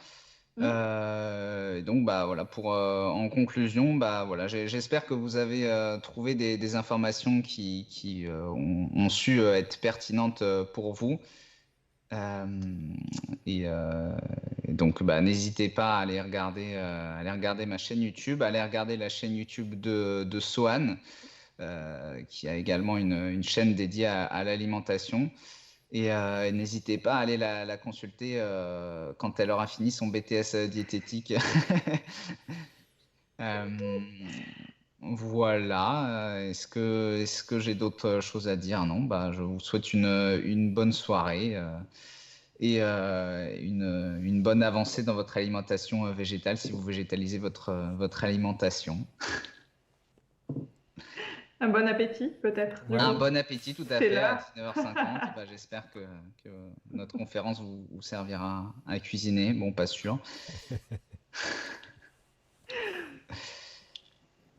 Donc voilà, en conclusion, voilà, j'espère que vous avez trouvé des informations qui ont su être pertinentes pour vous. Et donc n'hésitez pas à aller regarder ma chaîne YouTube, à aller regarder la chaîne YouTube de Sohan, qui a également une chaîne dédiée à l'alimentation. Et n'hésitez pas à aller la consulter quand elle aura fini son BTS diététique. Voilà. Est-ce que j'ai d'autres choses à dire? Non. Je vous souhaite une bonne soirée. et une bonne avancée dans votre alimentation végétale si vous végétalisez votre alimentation. Un bon appétit, peut-être. Ouais. Un bon appétit, tout à C'est fait, à l'heure. 19h50. Bah, j'espère que notre conférence vous servira à cuisiner. Bon, pas sûr.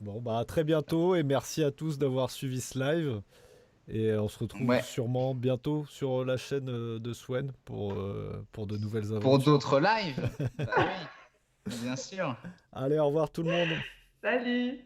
Bon, bah, à très bientôt et merci à tous d'avoir suivi ce live. Et on se retrouve Ouais. sûrement bientôt sur la chaîne de Swen pour de nouvelles aventures. Pour d'autres lives, bah oui, bien sûr. Allez, au revoir tout le monde. Salut!